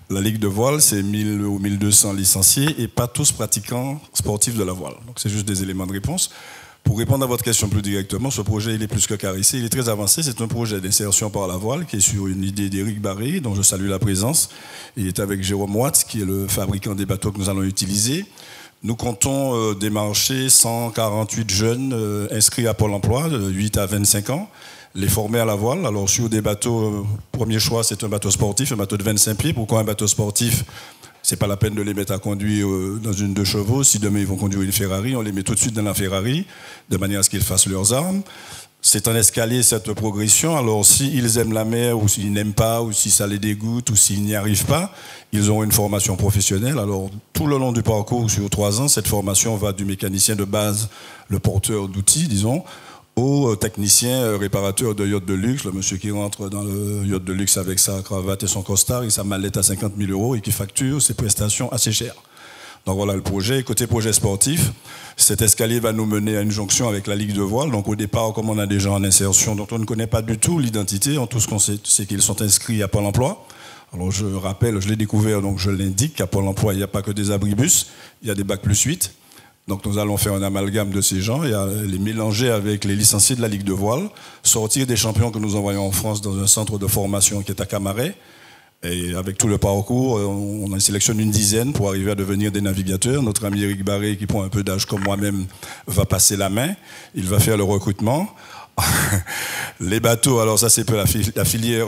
La Ligue de voile, c'est 1000 ou 1200 licenciés et pas tous pratiquants sportifs de la voile. Donc c'est juste des éléments de réponse. Pour répondre à votre question plus directement, ce projet il est plus que caressé, il est très avancé. C'est un projet d'insertion par la voile qui est sur une idée d'Éric Barré, dont je salue la présence. Il est avec Jérôme Watts, qui est le fabricant des bateaux que nous allons utiliser. Nous comptons démarcher 148 jeunes inscrits à Pôle emploi de 8 à 25 ans, les former à la voile. Alors sur des bateaux, premier choix c'est un bateau sportif, un bateau de 25 pieds. Pourquoi un bateau sportif ? C'est pas la peine de les mettre à conduire dans une 2 chevaux. Si demain ils vont conduire une Ferrari, on les met tout de suite dans la Ferrari, de manière à ce qu'ils fassent leurs armes. C'est un escalier, cette progression. Alors s'ils aiment la mer, ou s'ils n'aiment pas, ou si ça les dégoûte, ou s'ils n'y arrivent pas, ils auront une formation professionnelle. Alors tout le long du parcours, sur 3 ans, cette formation va du mécanicien de base, le porteur d'outils, disons, au technicien réparateur de yacht de luxe, le monsieur qui rentre dans le yacht de luxe avec sa cravate et son costard et sa mallette à 50 000 € et qui facture ses prestations assez chères. Donc voilà le projet. Côté projet sportif, cet escalier va nous mener à une jonction avec la Ligue de voile. Donc au départ, comme on a des gens en insertion dont on ne connaît pas du tout l'identité, tout ce qu'on sait, c'est qu'ils sont inscrits à Pôle emploi. Alors je rappelle, je l'ai découvert, donc je l'indique, qu'à Pôle emploi, il n'y a pas que des abribus, il y a des bacs plus 8. Donc nous allons faire un amalgame de ces gens et les mélanger avec les licenciés de la Ligue de voile, sortir des champions que nous envoyons en France dans un centre de formation qui est à Camaret. Et avec tout le parcours, on en sélectionne une dizaine pour arriver à devenir des navigateurs. Notre ami Éric Barré, qui prend un peu d'âge comme moi-même, va passer la main. Il va faire le recrutement. Les bateaux, alors ça c'est la filière...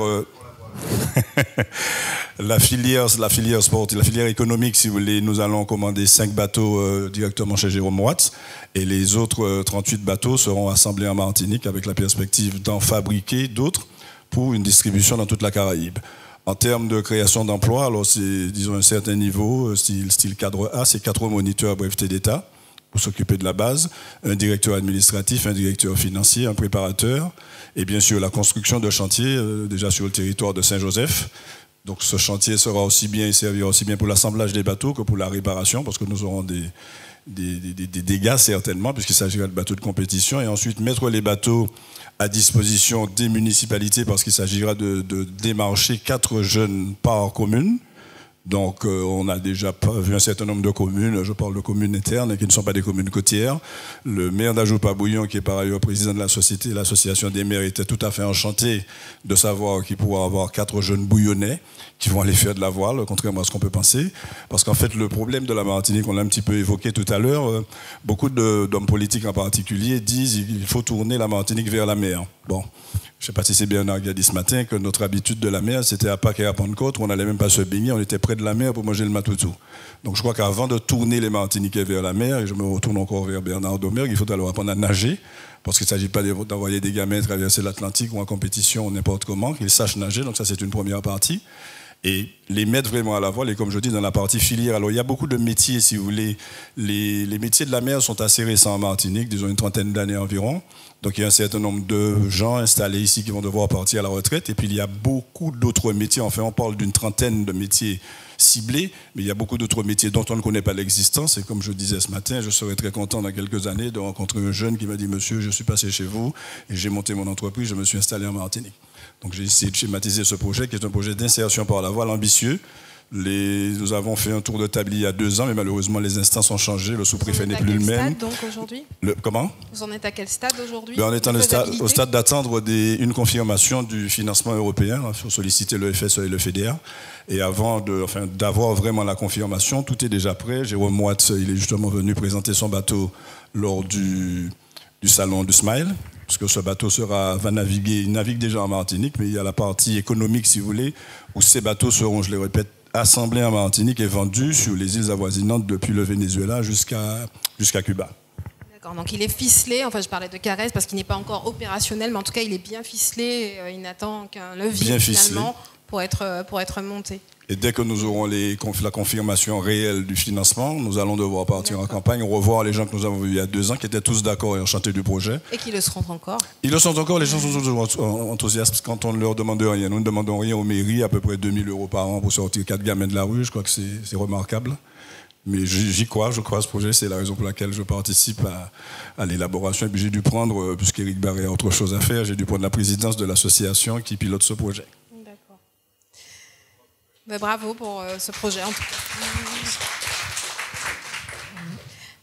la filière sportive, la filière économique, si vous voulez, nous allons commander 5 bateaux directement chez Jérôme Watts et les autres 38 bateaux seront assemblés en Martinique avec la perspective d'en fabriquer d'autres pour une distribution dans toute la Caraïbe. En termes de création d'emplois, alors c'est, disons, un certain niveau, style cadre A, c'est 4 moniteurs brevetés d'État pour s'occuper de la base, un directeur administratif, un directeur financier, un préparateur, et bien sûr la construction de chantiers déjà sur le territoire de Saint-Joseph. Donc ce chantier sera aussi bien et servira aussi bien pour l'assemblage des bateaux que pour la réparation, parce que nous aurons des dégâts certainement, puisqu'il s'agira de bateaux de compétition, et ensuite mettre les bateaux à disposition des municipalités, parce qu'il s'agira de démarcher 4 jeunes par commune. Donc on a déjà vu un certain nombre de communes, je parle de communes internes qui ne sont pas des communes côtières. Le maire d'Ajoupa-Bouillon, qui est par ailleurs président de la société, l'association des maires, était tout à fait enchanté de savoir qu'il pourra avoir 4 jeunes bouillonnais qui vont aller faire de la voile, contrairement à ce qu'on peut penser. Parce qu'en fait, le problème de la Martinique, on l'a un petit peu évoqué tout à l'heure, beaucoup d'hommes politiques en particulier disent qu'il faut tourner la Martinique vers la mer. Bon. Je ne sais pas si c'est Bernard qui a dit ce matin que notre habitude de la mer, c'était à Pâques et à Pentecôte, où on n'allait même pas se baigner, on était près de la mer pour manger le matoutou. Donc je crois qu'avant de tourner les Martiniquais vers la mer, et je me retourne encore vers Bernard Domergue, il faut alors apprendre à nager, parce qu'il ne s'agit pas d'envoyer des gamins traverser l'Atlantique ou en compétition n'importe comment, qu'ils sachent nager, donc ça c'est une première partie. Et les mettre vraiment à la voile, et comme je dis, dans la partie filière. Alors, il y a beaucoup de métiers, si vous voulez. Les métiers de la mer sont assez récents en Martinique, disons une trentaine d'années environ. Donc, il y a un certain nombre de gens installés ici qui vont devoir partir à la retraite. Et puis, il y a beaucoup d'autres métiers. Enfin, on parle d'une trentaine de métiers ciblés, mais il y a beaucoup d'autres métiers dont on ne connaît pas l'existence. Et comme je disais ce matin, je serais très content dans quelques années de rencontrer un jeune qui m'a dit « Monsieur, je suis passé chez vous et j'ai monté mon entreprise, je me suis installé en Martinique ». Donc j'ai essayé de schématiser ce projet qui est un projet d'insertion par la voile ambitieux. Nous avons fait un tour de table il y a 2 ans, mais malheureusement les instances ont changé, le sous-préfet n'est plus le même. Donc aujourd'hui Comment Vous en êtes à quel stade aujourd'hui? On est au stade d'attendre une confirmation du financement européen. Il faut solliciter le FSE et le FEDER. Et avant d'avoir vraiment la confirmation, tout est déjà prêt. Jérôme Watts, il est justement venu présenter son bateau lors du salon du Smile. Parce que ce bateau va naviguer, il navigue déjà en Martinique, mais il y a la partie économique, si vous voulez, où ces bateaux seront, je le répète, assemblés en Martinique et vendus sur les îles avoisinantes depuis le Venezuela jusqu'à Cuba. D'accord, donc il est ficelé, enfin je parlais de caresse parce qu'il n'est pas encore opérationnel, mais en tout cas il est bien ficelé, il n'attend qu'un levier finalement pour être monté. Et dès que nous aurons la confirmation réelle du financement, nous allons devoir partir en campagne, revoir les gens que nous avons vus il y a 2 ans, qui étaient tous d'accord et enchantés du projet. Et qui le seront encore. Ils le sont encore, les gens sont toujours enthousiastes quand on ne leur demande rien. Nous ne demandons rien aux mairies, à peu près 2 000 € par an pour sortir 4 gamins de la rue. Je crois que c'est remarquable. Mais j'y crois, je crois à ce projet. C'est la raison pour laquelle je participe à l'élaboration. Et puis j'ai dû prendre, puisqu'Éric Barré a autre chose à faire, j'ai dû prendre la présidence de l'association qui pilote ce projet. Ben, bravo pour ce projet en tout cas.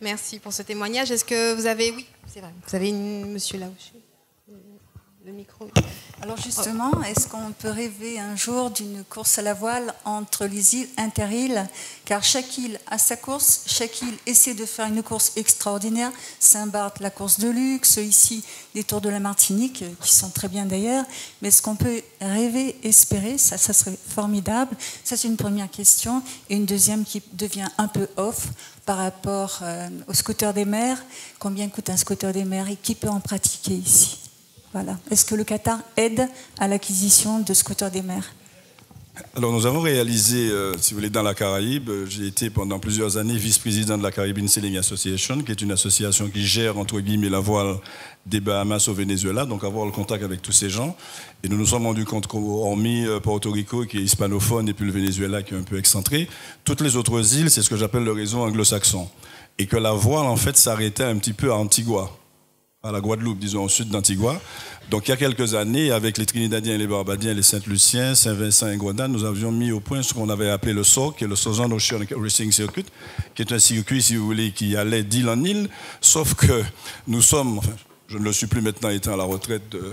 Merci pour ce témoignage. Est-ce que vous avez... Oui, c'est vrai. Vous avez monsieur là le micro. Alors justement, est-ce qu'on peut rêver un jour d'une course à la voile entre les îles inter-îles? Car chaque île a sa course, chaque île essaie de faire une course extraordinaire. Saint-Barth, la course de luxe, ici, les Tours de la Martinique, qui sont très bien d'ailleurs. Mais est-ce qu'on peut rêver, espérer? Ça serait formidable. Ça, c'est une première question. Et une deuxième qui devient un peu off par rapport au scooter des mers. Combien coûte un scooter des mers et qui peut en pratiquer ici? Voilà. Est-ce que le Qatar aide à l'acquisition de scooters des mers? Alors nous avons réalisé, si vous voulez, dans la Caraïbe, j'ai été pendant plusieurs années vice-président de la Caribbean Sailing Association, qui est une association qui gère, entre guillemets, la voile des Bahamas au Venezuela, donc avoir le contact avec tous ces gens. Et nous nous sommes rendus compte qu'hormis Porto Rico, qui est hispanophone, et puis le Venezuela, qui est un peu excentré, toutes les autres îles, c'est ce que j'appelle le réseau anglo-saxon. Et que la voile, en fait, s'arrêtait un petit peu à Antigua, à la Guadeloupe, disons, au sud d'Antigua. Donc, il y a quelques années, avec les Trinidadiens et les Barbadiens, les Saint-Luciens, Saint-Vincent et Grenade, nous avions mis au point ce qu'on avait appelé le SOC, qui est le Southern Ocean Racing Circuit, qui est un circuit, si vous voulez, qui allait d'île en île, sauf que nous sommes, enfin, je ne le suis plus maintenant étant à la retraite de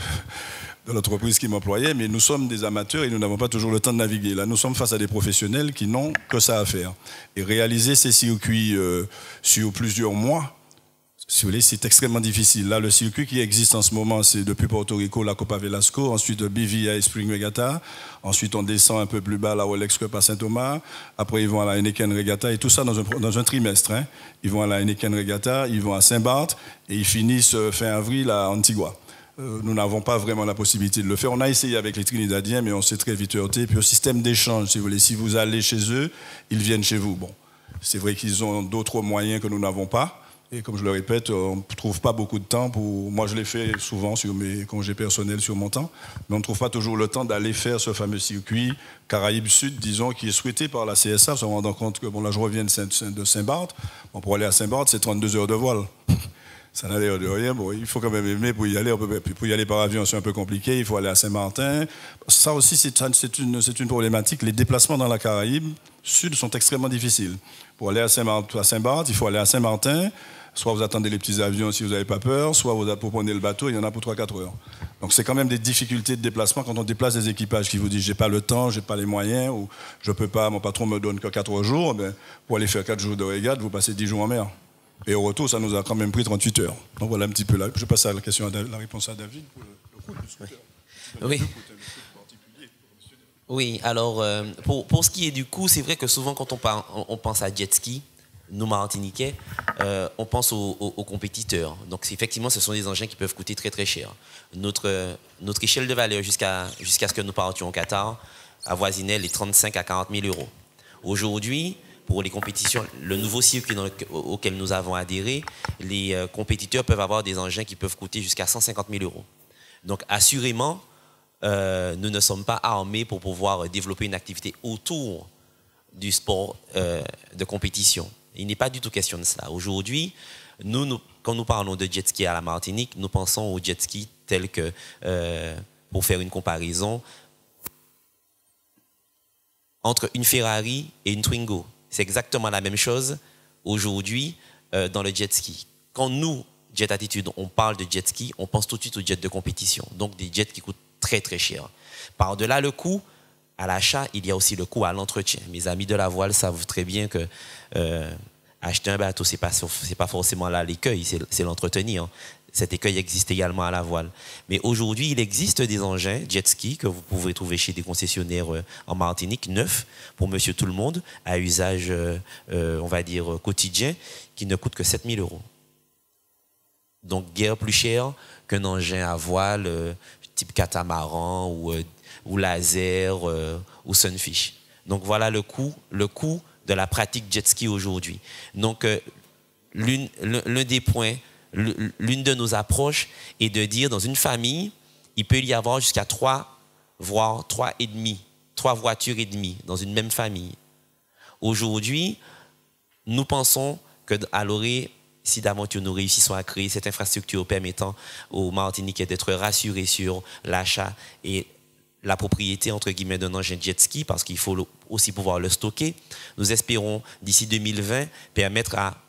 l'entreprise qui m'employait, mais nous sommes des amateurs et nous n'avons pas toujours le temps de naviguer. Là, nous sommes face à des professionnels qui n'ont que ça à faire. Et réaliser ces circuits sur plusieurs mois, si vous voulez, c'est extrêmement difficile. Là, le circuit qui existe en ce moment, c'est depuis Porto Rico, la Copa Velasco, ensuite BVI Spring Regatta, ensuite on descend un peu plus bas, la Rolex Cup à Saint-Thomas, après ils vont à la Heineken Regatta, et tout ça dans un trimestre. Hein. Ils vont à la Heineken Regatta, ils vont à Saint-Barth, et ils finissent fin avril à Antigua. Nous n'avons pas vraiment la possibilité de le faire. On a essayé avec les Trinidadiens, mais on s'est très vite heurté. Puis au système d'échange, si vous voulez, si vous allez chez eux, ils viennent chez vous. Bon, c'est vrai qu'ils ont d'autres moyens que nous n'avons pas. Et comme je le répète, on ne trouve pas beaucoup de temps pour... Moi, je l'ai fait souvent sur mes congés personnels, sur mon temps, mais on ne trouve pas toujours le temps d'aller faire ce fameux circuit Caraïbes Sud, disons, qui est souhaité par la CSA, en se rendant compte que, bon, là, je reviens de Saint-Barth. Bon, pour aller à Saint-Barth, c'est 32 heures de voile. Ça n'a l'air de rien. Bon, il faut quand même aimer pour y aller. Puis pour y aller par avion, c'est un peu compliqué. Il faut aller à Saint-Martin. Ça aussi, c'est une problématique. Les déplacements dans la Caraïbe Sud sont extrêmement difficiles. Pour aller à Saint-Barth, il faut aller à Saint-Martin. Soit vous attendez les petits avions si vous n'avez pas peur, soit vous prenez le bateau, il y en a pour 3-4 heures. Donc c'est quand même des difficultés de déplacement quand on déplace des équipages qui vous disent j'ai pas le temps, j'ai pas les moyens, ou je peux pas, mon patron me donne que 4 jours, ben, pour aller faire 4 jours de régate, vous passez 10 jours en mer. Et au retour, ça nous a quand même pris 38 heures. Donc voilà un petit peu là. Je passe à la question, la réponse à David pour le coût du scooter. Oui. Oui, alors pour ce qui est du coût, c'est vrai que souvent quand on pense à jet ski, nous Martiniquais, on pense aux compétiteurs. Donc effectivement, ce sont des engins qui peuvent coûter très très cher. Notre échelle de valeur jusqu'à ce que nous partions au Qatar avoisinait les 35 à 40 000 euros. Aujourd'hui, pour les compétitions, le nouveau circuit auquel nous avons adhéré, les compétiteurs peuvent avoir des engins qui peuvent coûter jusqu'à 150 000 euros. Donc assurément, nous ne sommes pas armés pour pouvoir développer une activité autour du sport de compétition. Il n'est pas du tout question de cela. Aujourd'hui, quand nous parlons de jet ski à la Martinique, nous pensons au jet ski tel que, pour faire une comparaison, entre une Ferrari et une Twingo. C'est exactement la même chose aujourd'hui dans le jet ski. Quand nous, Jet Attitude, on parle de jet ski, on pense tout de suite aux jets de compétition. Donc des jets qui coûtent très très cher. Par-delà le coût, à l'achat, il y a aussi le coût à l'entretien. Mes amis de la voile savent très bien que acheter un bateau, c'est pas forcément là l'écueil, c'est l'entretenir. Cet écueil existe également à la voile. Mais aujourd'hui, il existe des engins jet ski que vous pouvez trouver chez des concessionnaires en Martinique, neufs, pour monsieur tout le monde, à usage, on va dire, quotidien, qui ne coûtent que 7 000 euros. Donc, guère plus cher qu'un engin à voile type catamaran ou laser ou sunfish. Donc voilà le coût de la pratique jet ski aujourd'hui. Donc l'un des points, l'une de nos approches est de dire dans une famille, il peut y avoir jusqu'à 3, voire 3 voitures et demie dans une même famille. Aujourd'hui, nous pensons qu'à l'orée, si d'aventure nous réussissons à créer cette infrastructure permettant aux Martiniquais d'être rassurés sur l'achat et la propriété, entre guillemets, d'un engin jet ski, parce qu'il faut aussi pouvoir le stocker. Nous espérons, d'ici 2020, permettre à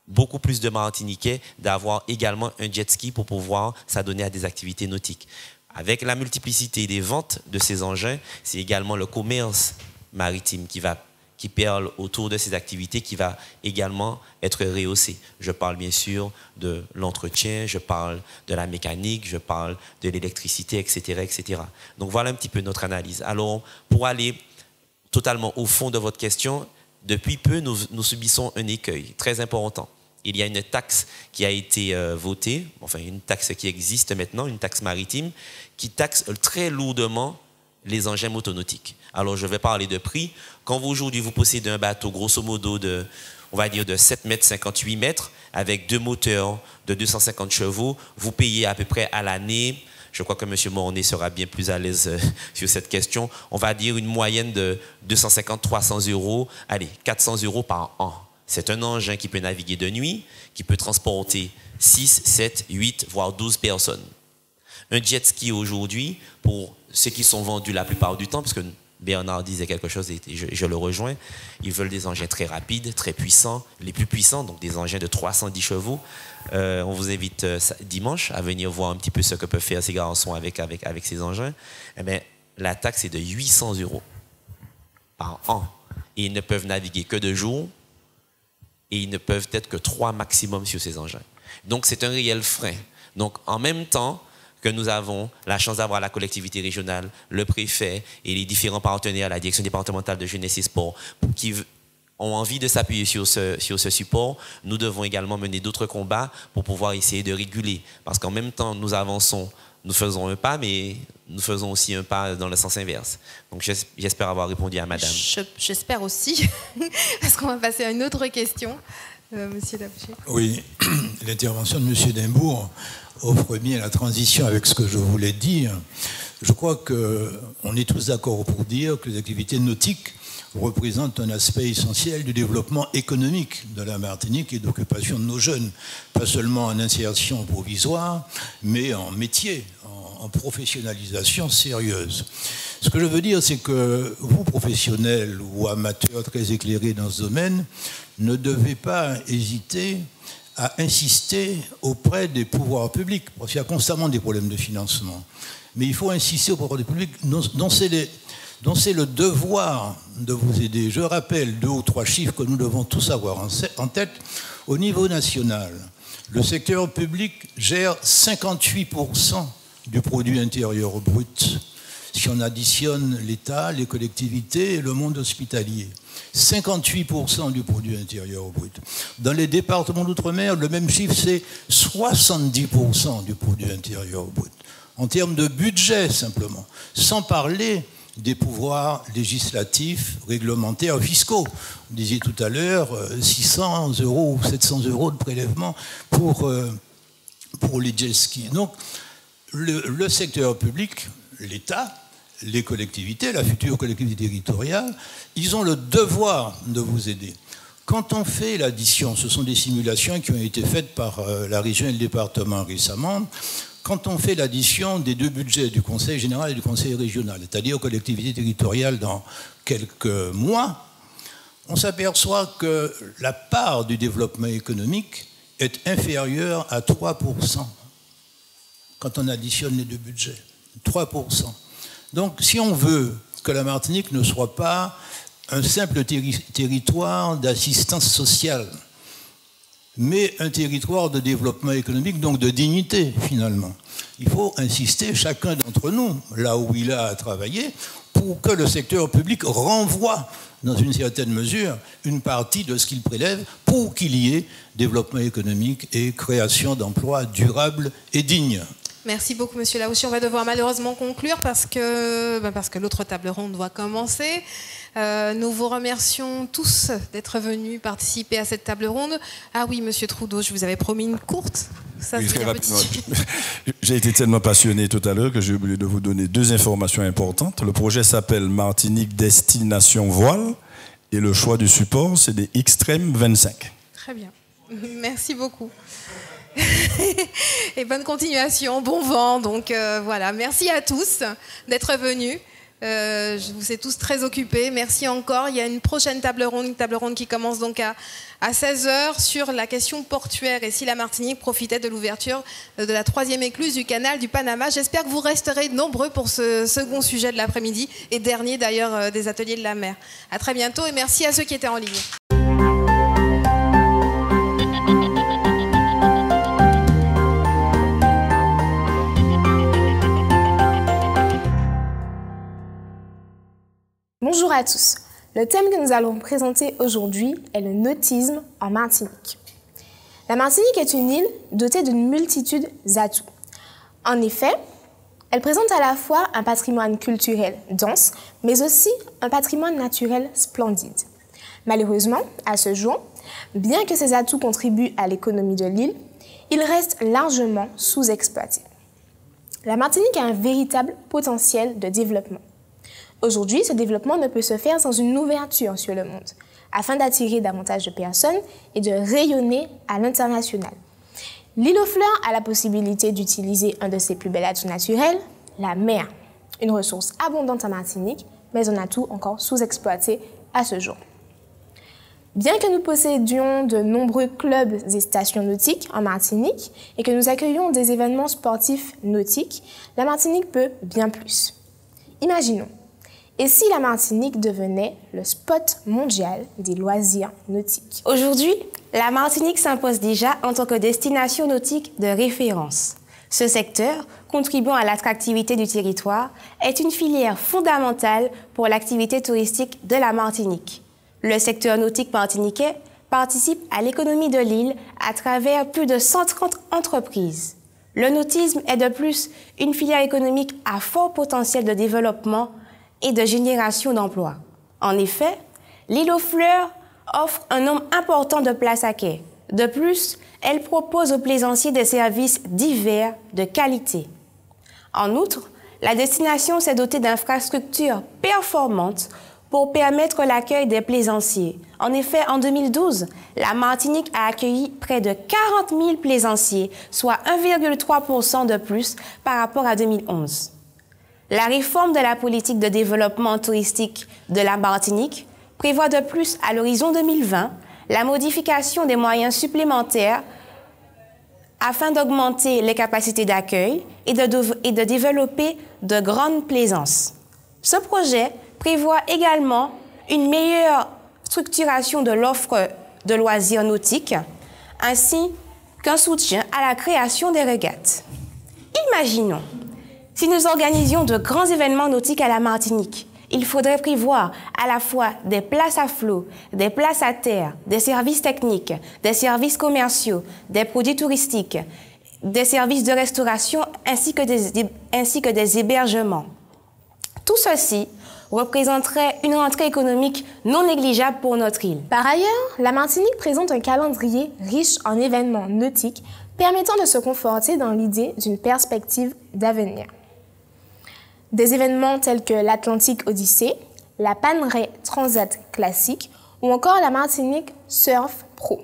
beaucoup plus de Martiniquais d'avoir également un jet ski pour pouvoir s'adonner à des activités nautiques. Avec la multiplicité des ventes de ces engins, c'est également le commerce maritime qui perle autour de ces activités qui va également être rehaussé. Je parle bien sûr de l'entretien, je parle de la mécanique, je parle de l'électricité, etc., etc. Donc voilà un petit peu notre analyse. Alors, pour aller totalement au fond de votre question, depuis peu, nous subissons un écueil très important. Il y a une taxe qui a été votée, enfin une taxe qui existe maintenant, une taxe maritime, qui taxe très lourdement les engins motonautiques. Alors je vais parler de prix. Quand vous aujourd'hui vous possédez un bateau grosso modo de, on va dire de 7 mètres, 58 mètres, avec 2 moteurs de 250 chevaux, vous payez à peu près à l'année, je crois que M. Mornay sera bien plus à l'aise sur cette question, on va dire une moyenne de 250-300 euros, allez, 400 euros par an. C'est un engin qui peut naviguer de nuit, qui peut transporter 6, 7, 8, voire 12 personnes. Un jet ski aujourd'hui, pour ceux qui sont vendus la plupart du temps, parce que Bernard disait quelque chose et je le rejoins, ils veulent des engins très rapides, très puissants, les plus puissants, donc des engins de 310 chevaux. On vous invite dimanche à venir voir un petit peu ce que peuvent faire ces garçons avec ces engins. Eh bien, la taxe est de 800 euros par an. Et ils ne peuvent naviguer que 2 jours et ils ne peuvent être que 3 maximum sur ces engins. Donc c'est un réel frein. Donc en même temps que nous avons la chance d'avoir la collectivité régionale, le préfet et les différents partenaires, la direction départementale de jeunesse et sport, qui ont envie de s'appuyer sur ce support, nous devons également mener d'autres combats pour pouvoir essayer de réguler. Parce qu'en même temps, nous avançons, nous faisons un pas, mais nous faisons aussi un pas dans le sens inverse. Donc j'espère avoir répondu à madame. J'espère aussi, parce qu'on va passer à une autre question. Monsieur Labouché. Oui, l'intervention de M. Dimbourg offre bien la transition avec ce que je voulais dire. Je crois qu'on est tous d'accord pour dire que les activités nautiques représentent un aspect essentiel du développement économique de la Martinique et d'occupation de nos jeunes, pas seulement en insertion provisoire, mais en métier, en professionnalisation sérieuse. Ce que je veux dire, c'est que vous, professionnels ou amateurs très éclairés dans ce domaine, ne devez pas hésiter à insister auprès des pouvoirs publics, parce qu'il y a constamment des problèmes de financement. Mais il faut insister auprès des publics dont c'est le devoir de vous aider. Je rappelle 2 ou 3 chiffres que nous devons tous avoir en tête. Au niveau national, le secteur public gère 58% du produit intérieur brut. Si on additionne l'État, les collectivités et le monde hospitalier. 58% du produit intérieur brut. Dans les départements d'outre-mer, le même chiffre, c'est 70% du produit intérieur brut. En termes de budget, simplement. Sans parler des pouvoirs législatifs, réglementaires, fiscaux. Vous disiez tout à l'heure, 600 euros ou 700 euros de prélèvement pour les jet skis. Donc, le secteur public, l'État, les collectivités, la future collectivité territoriale, ils ont le devoir de vous aider. Quand on fait l'addition, ce sont des simulations qui ont été faites par la région et le département récemment, quand on fait l'addition des 2 budgets du Conseil général et du Conseil régional, c'est-à-dire aux collectivités territoriales dans quelques mois, on s'aperçoit que la part du développement économique est inférieure à 3% quand on additionne les 2 budgets. 3%. Donc, si on veut que la Martinique ne soit pas un simple territoire d'assistance sociale, mais un territoire de développement économique, donc de dignité, finalement, il faut insister, chacun d'entre nous, là où il a à travailler, pour que le secteur public renvoie, dans une certaine mesure, une partie de ce qu'il prélève pour qu'il y ait développement économique et création d'emplois durables et dignes. Merci beaucoup, Monsieur Laouchi. On va devoir malheureusement conclure parce que l'autre table ronde doit commencer. Nous vous remercions tous d'être venus participer à cette table ronde. Ah oui, Monsieur Trudeau, je vous avais promis une courte. Ça, oui, très rapidement. J'ai été tellement passionné tout à l'heure que j'ai oublié de vous donner 2 informations importantes. Le projet s'appelle Martinique Destination Voile et le choix du support, c'est des Xtreme 25. Très bien. Merci beaucoup. Et bonne continuation, bon vent. Donc voilà, merci à tous d'être venus. Je vous ai tous très occupés. Merci encore. Il y a une prochaine table ronde qui commence donc à 16h sur la question portuaire et si la Martinique profitait de l'ouverture de la 3e écluse du canal du Panama. J'espère que vous resterez nombreux pour ce second sujet de l'après-midi et dernier d'ailleurs des ateliers de la mer. À très bientôt et merci à ceux qui étaient en ligne. Bonjour à tous. Le thème que nous allons présenter aujourd'hui est le nautisme en Martinique. La Martinique est une île dotée d'une multitude d'atouts. En effet, elle présente à la fois un patrimoine culturel dense, mais aussi un patrimoine naturel splendide. Malheureusement, à ce jour, bien que ces atouts contribuent à l'économie de l'île, ils restent largement sous-exploités. La Martinique a un véritable potentiel de développement. Aujourd'hui, ce développement ne peut se faire sans une ouverture sur le monde, afin d'attirer davantage de personnes et de rayonner à l'international. L'île aux fleurs a la possibilité d'utiliser un de ses plus bels atouts naturels, la mer, une ressource abondante en Martinique, mais un atout encore sous-exploité à ce jour. Bien que nous possédions de nombreux clubs et stations nautiques en Martinique et que nous accueillons des événements sportifs nautiques, la Martinique peut bien plus. Imaginons. Et si la Martinique devenait le spot mondial des loisirs nautiques? Aujourd'hui, la Martinique s'impose déjà en tant que destination nautique de référence. Ce secteur, contribuant à l'attractivité du territoire, est une filière fondamentale pour l'activité touristique de la Martinique. Le secteur nautique martiniquais participe à l'économie de l'île à travers plus de 130 entreprises. Le nautisme est de plus une filière économique à fort potentiel de développement et de génération d'emplois. En effet, l'île aux fleurs offre un nombre important de places à quai. De plus, elle propose aux plaisanciers des services divers de qualité. En outre, la destination s'est dotée d'infrastructures performantes pour permettre l'accueil des plaisanciers. En effet, en 2012, la Martinique a accueilli près de 40 000 plaisanciers, soit 1,3% de plus par rapport à 2011. La réforme de la politique de développement touristique de la Martinique prévoit de plus, à l'horizon 2020, la modification des moyens supplémentaires afin d'augmenter les capacités d'accueil et de développer de grandes plaisances. Ce projet prévoit également une meilleure structuration de l'offre de loisirs nautiques ainsi qu'un soutien à la création des régates. Imaginons, si nous organisions de grands événements nautiques à la Martinique, il faudrait prévoir à la fois des places à flot, des places à terre, des services techniques, des services commerciaux, des produits touristiques, des services de restauration ainsi que des hébergements. Tout ceci représenterait une rentrée économique non négligeable pour notre île. Par ailleurs, la Martinique présente un calendrier riche en événements nautiques permettant de se conforter dans l'idée d'une perspective d'avenir. Des événements tels que l'Atlantique Odyssée, la Panerai Transat Classique ou encore la Martinique Surf Pro,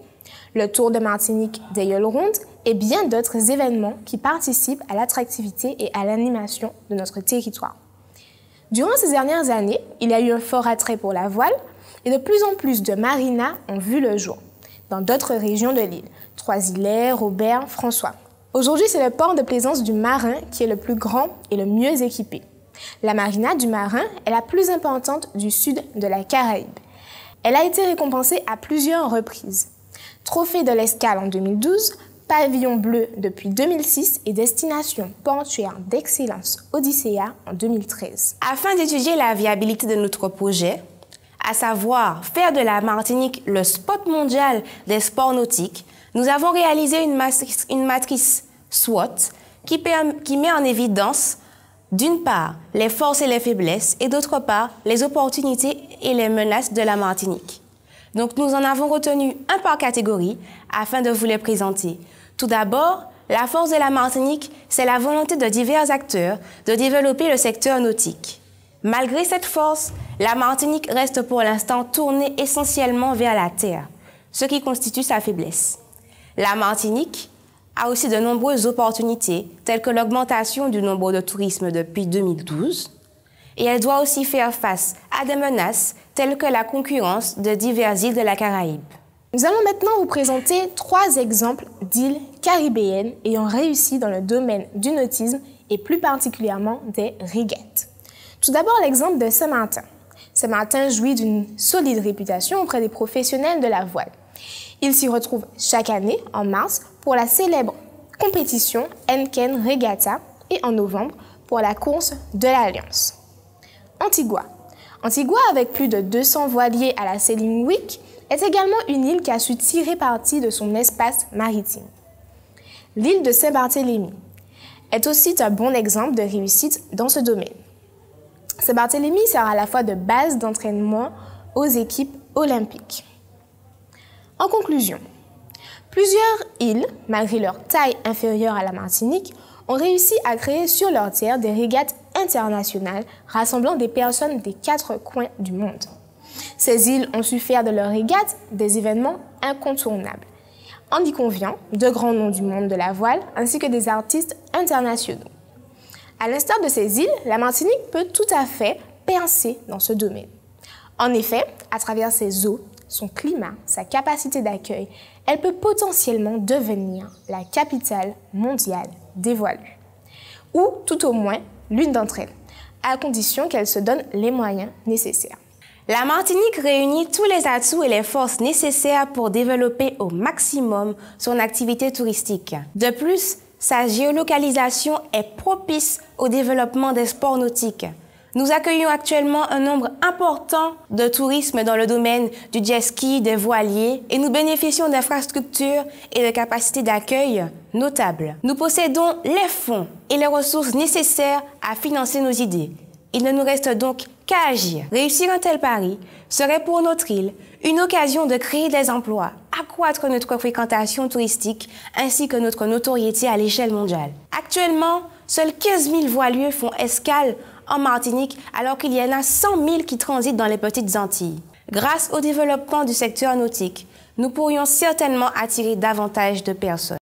le Tour de Martinique des Yoles Rondes et bien d'autres événements qui participent à l'attractivité et à l'animation de notre territoire. Durant ces dernières années, il y a eu un fort attrait pour la voile et de plus en plus de marinas ont vu le jour dans d'autres régions de l'île, Trois-Îlets, Robert, François. Aujourd'hui, c'est le port de plaisance du Marin qui est le plus grand et le mieux équipé. La marina du Marin est la plus importante du sud de la Caraïbe. Elle a été récompensée à plusieurs reprises. Trophée de l'Escale en 2012, Pavillon bleu depuis 2006 et destination portuaire d'excellence Odyssea en 2013. Afin d'étudier la viabilité de notre projet, à savoir faire de la Martinique le spot mondial des sports nautiques, nous avons réalisé une matrice SWOT qui met en évidence, d'une part, les forces et les faiblesses et d'autre part, les opportunités et les menaces de la Martinique. Donc nous en avons retenu un par catégorie afin de vous les présenter. Tout d'abord, la force de la Martinique, c'est la volonté de divers acteurs de développer le secteur nautique. Malgré cette force, la Martinique reste pour l'instant tournée essentiellement vers la terre, ce qui constitue sa faiblesse. La Martinique a aussi de nombreuses opportunités, telles que l'augmentation du nombre de tourisme depuis 2012 Et elle doit aussi faire face à des menaces telles que la concurrence de diverses îles de la Caraïbe. Nous allons maintenant vous présenter 3 exemples d'îles caribéennes ayant réussi dans le domaine du nautisme et plus particulièrement des régates. Tout d'abord, l'exemple de Saint-Martin. Saint-Martin jouit d'une solide réputation auprès des professionnels de la voile. Il s'y retrouve chaque année, en mars, pour la célèbre compétition Henken Regatta et en novembre pour la course de l'Alliance. Antigua. Antigua, avec plus de 200 voiliers à la Sailing Week, est également une île qui a su tirer parti de son espace maritime. L'île de Saint-Barthélemy est aussi un bon exemple de réussite dans ce domaine. Saint-Barthélemy sert à la fois de base d'entraînement aux équipes olympiques. En conclusion, plusieurs îles, malgré leur taille inférieure à la Martinique, ont réussi à créer sur leur terre des régates internationales rassemblant des personnes des 4 coins du monde. Ces îles ont su faire de leurs régates des événements incontournables, en y conviant de grands noms du monde de la voile ainsi que des artistes internationaux. À l'instar de ces îles, la Martinique peut tout à fait percer dans ce domaine. En effet, à travers ses eaux, son climat, sa capacité d'accueil, elle peut potentiellement devenir la capitale mondiale des voilus. Ou tout au moins l'une d'entre elles, à condition qu'elle se donne les moyens nécessaires. La Martinique réunit tous les atouts et les forces nécessaires pour développer au maximum son activité touristique. De plus, sa géolocalisation est propice au développement des sports nautiques. Nous accueillons actuellement un nombre important de tourisme dans le domaine du jet ski, des voiliers, et nous bénéficions d'infrastructures et de capacités d'accueil notables. Nous possédons les fonds et les ressources nécessaires à financer nos idées. Il ne nous reste donc qu'à agir. Réussir un tel pari serait pour notre île une occasion de créer des emplois, accroître notre fréquentation touristique ainsi que notre notoriété à l'échelle mondiale. Actuellement, seuls 15 000 voiliers font escale en Martinique alors qu'il y en a 100 000 qui transitent dans les petites Antilles. Grâce au développement du secteur nautique, nous pourrions certainement attirer davantage de personnes.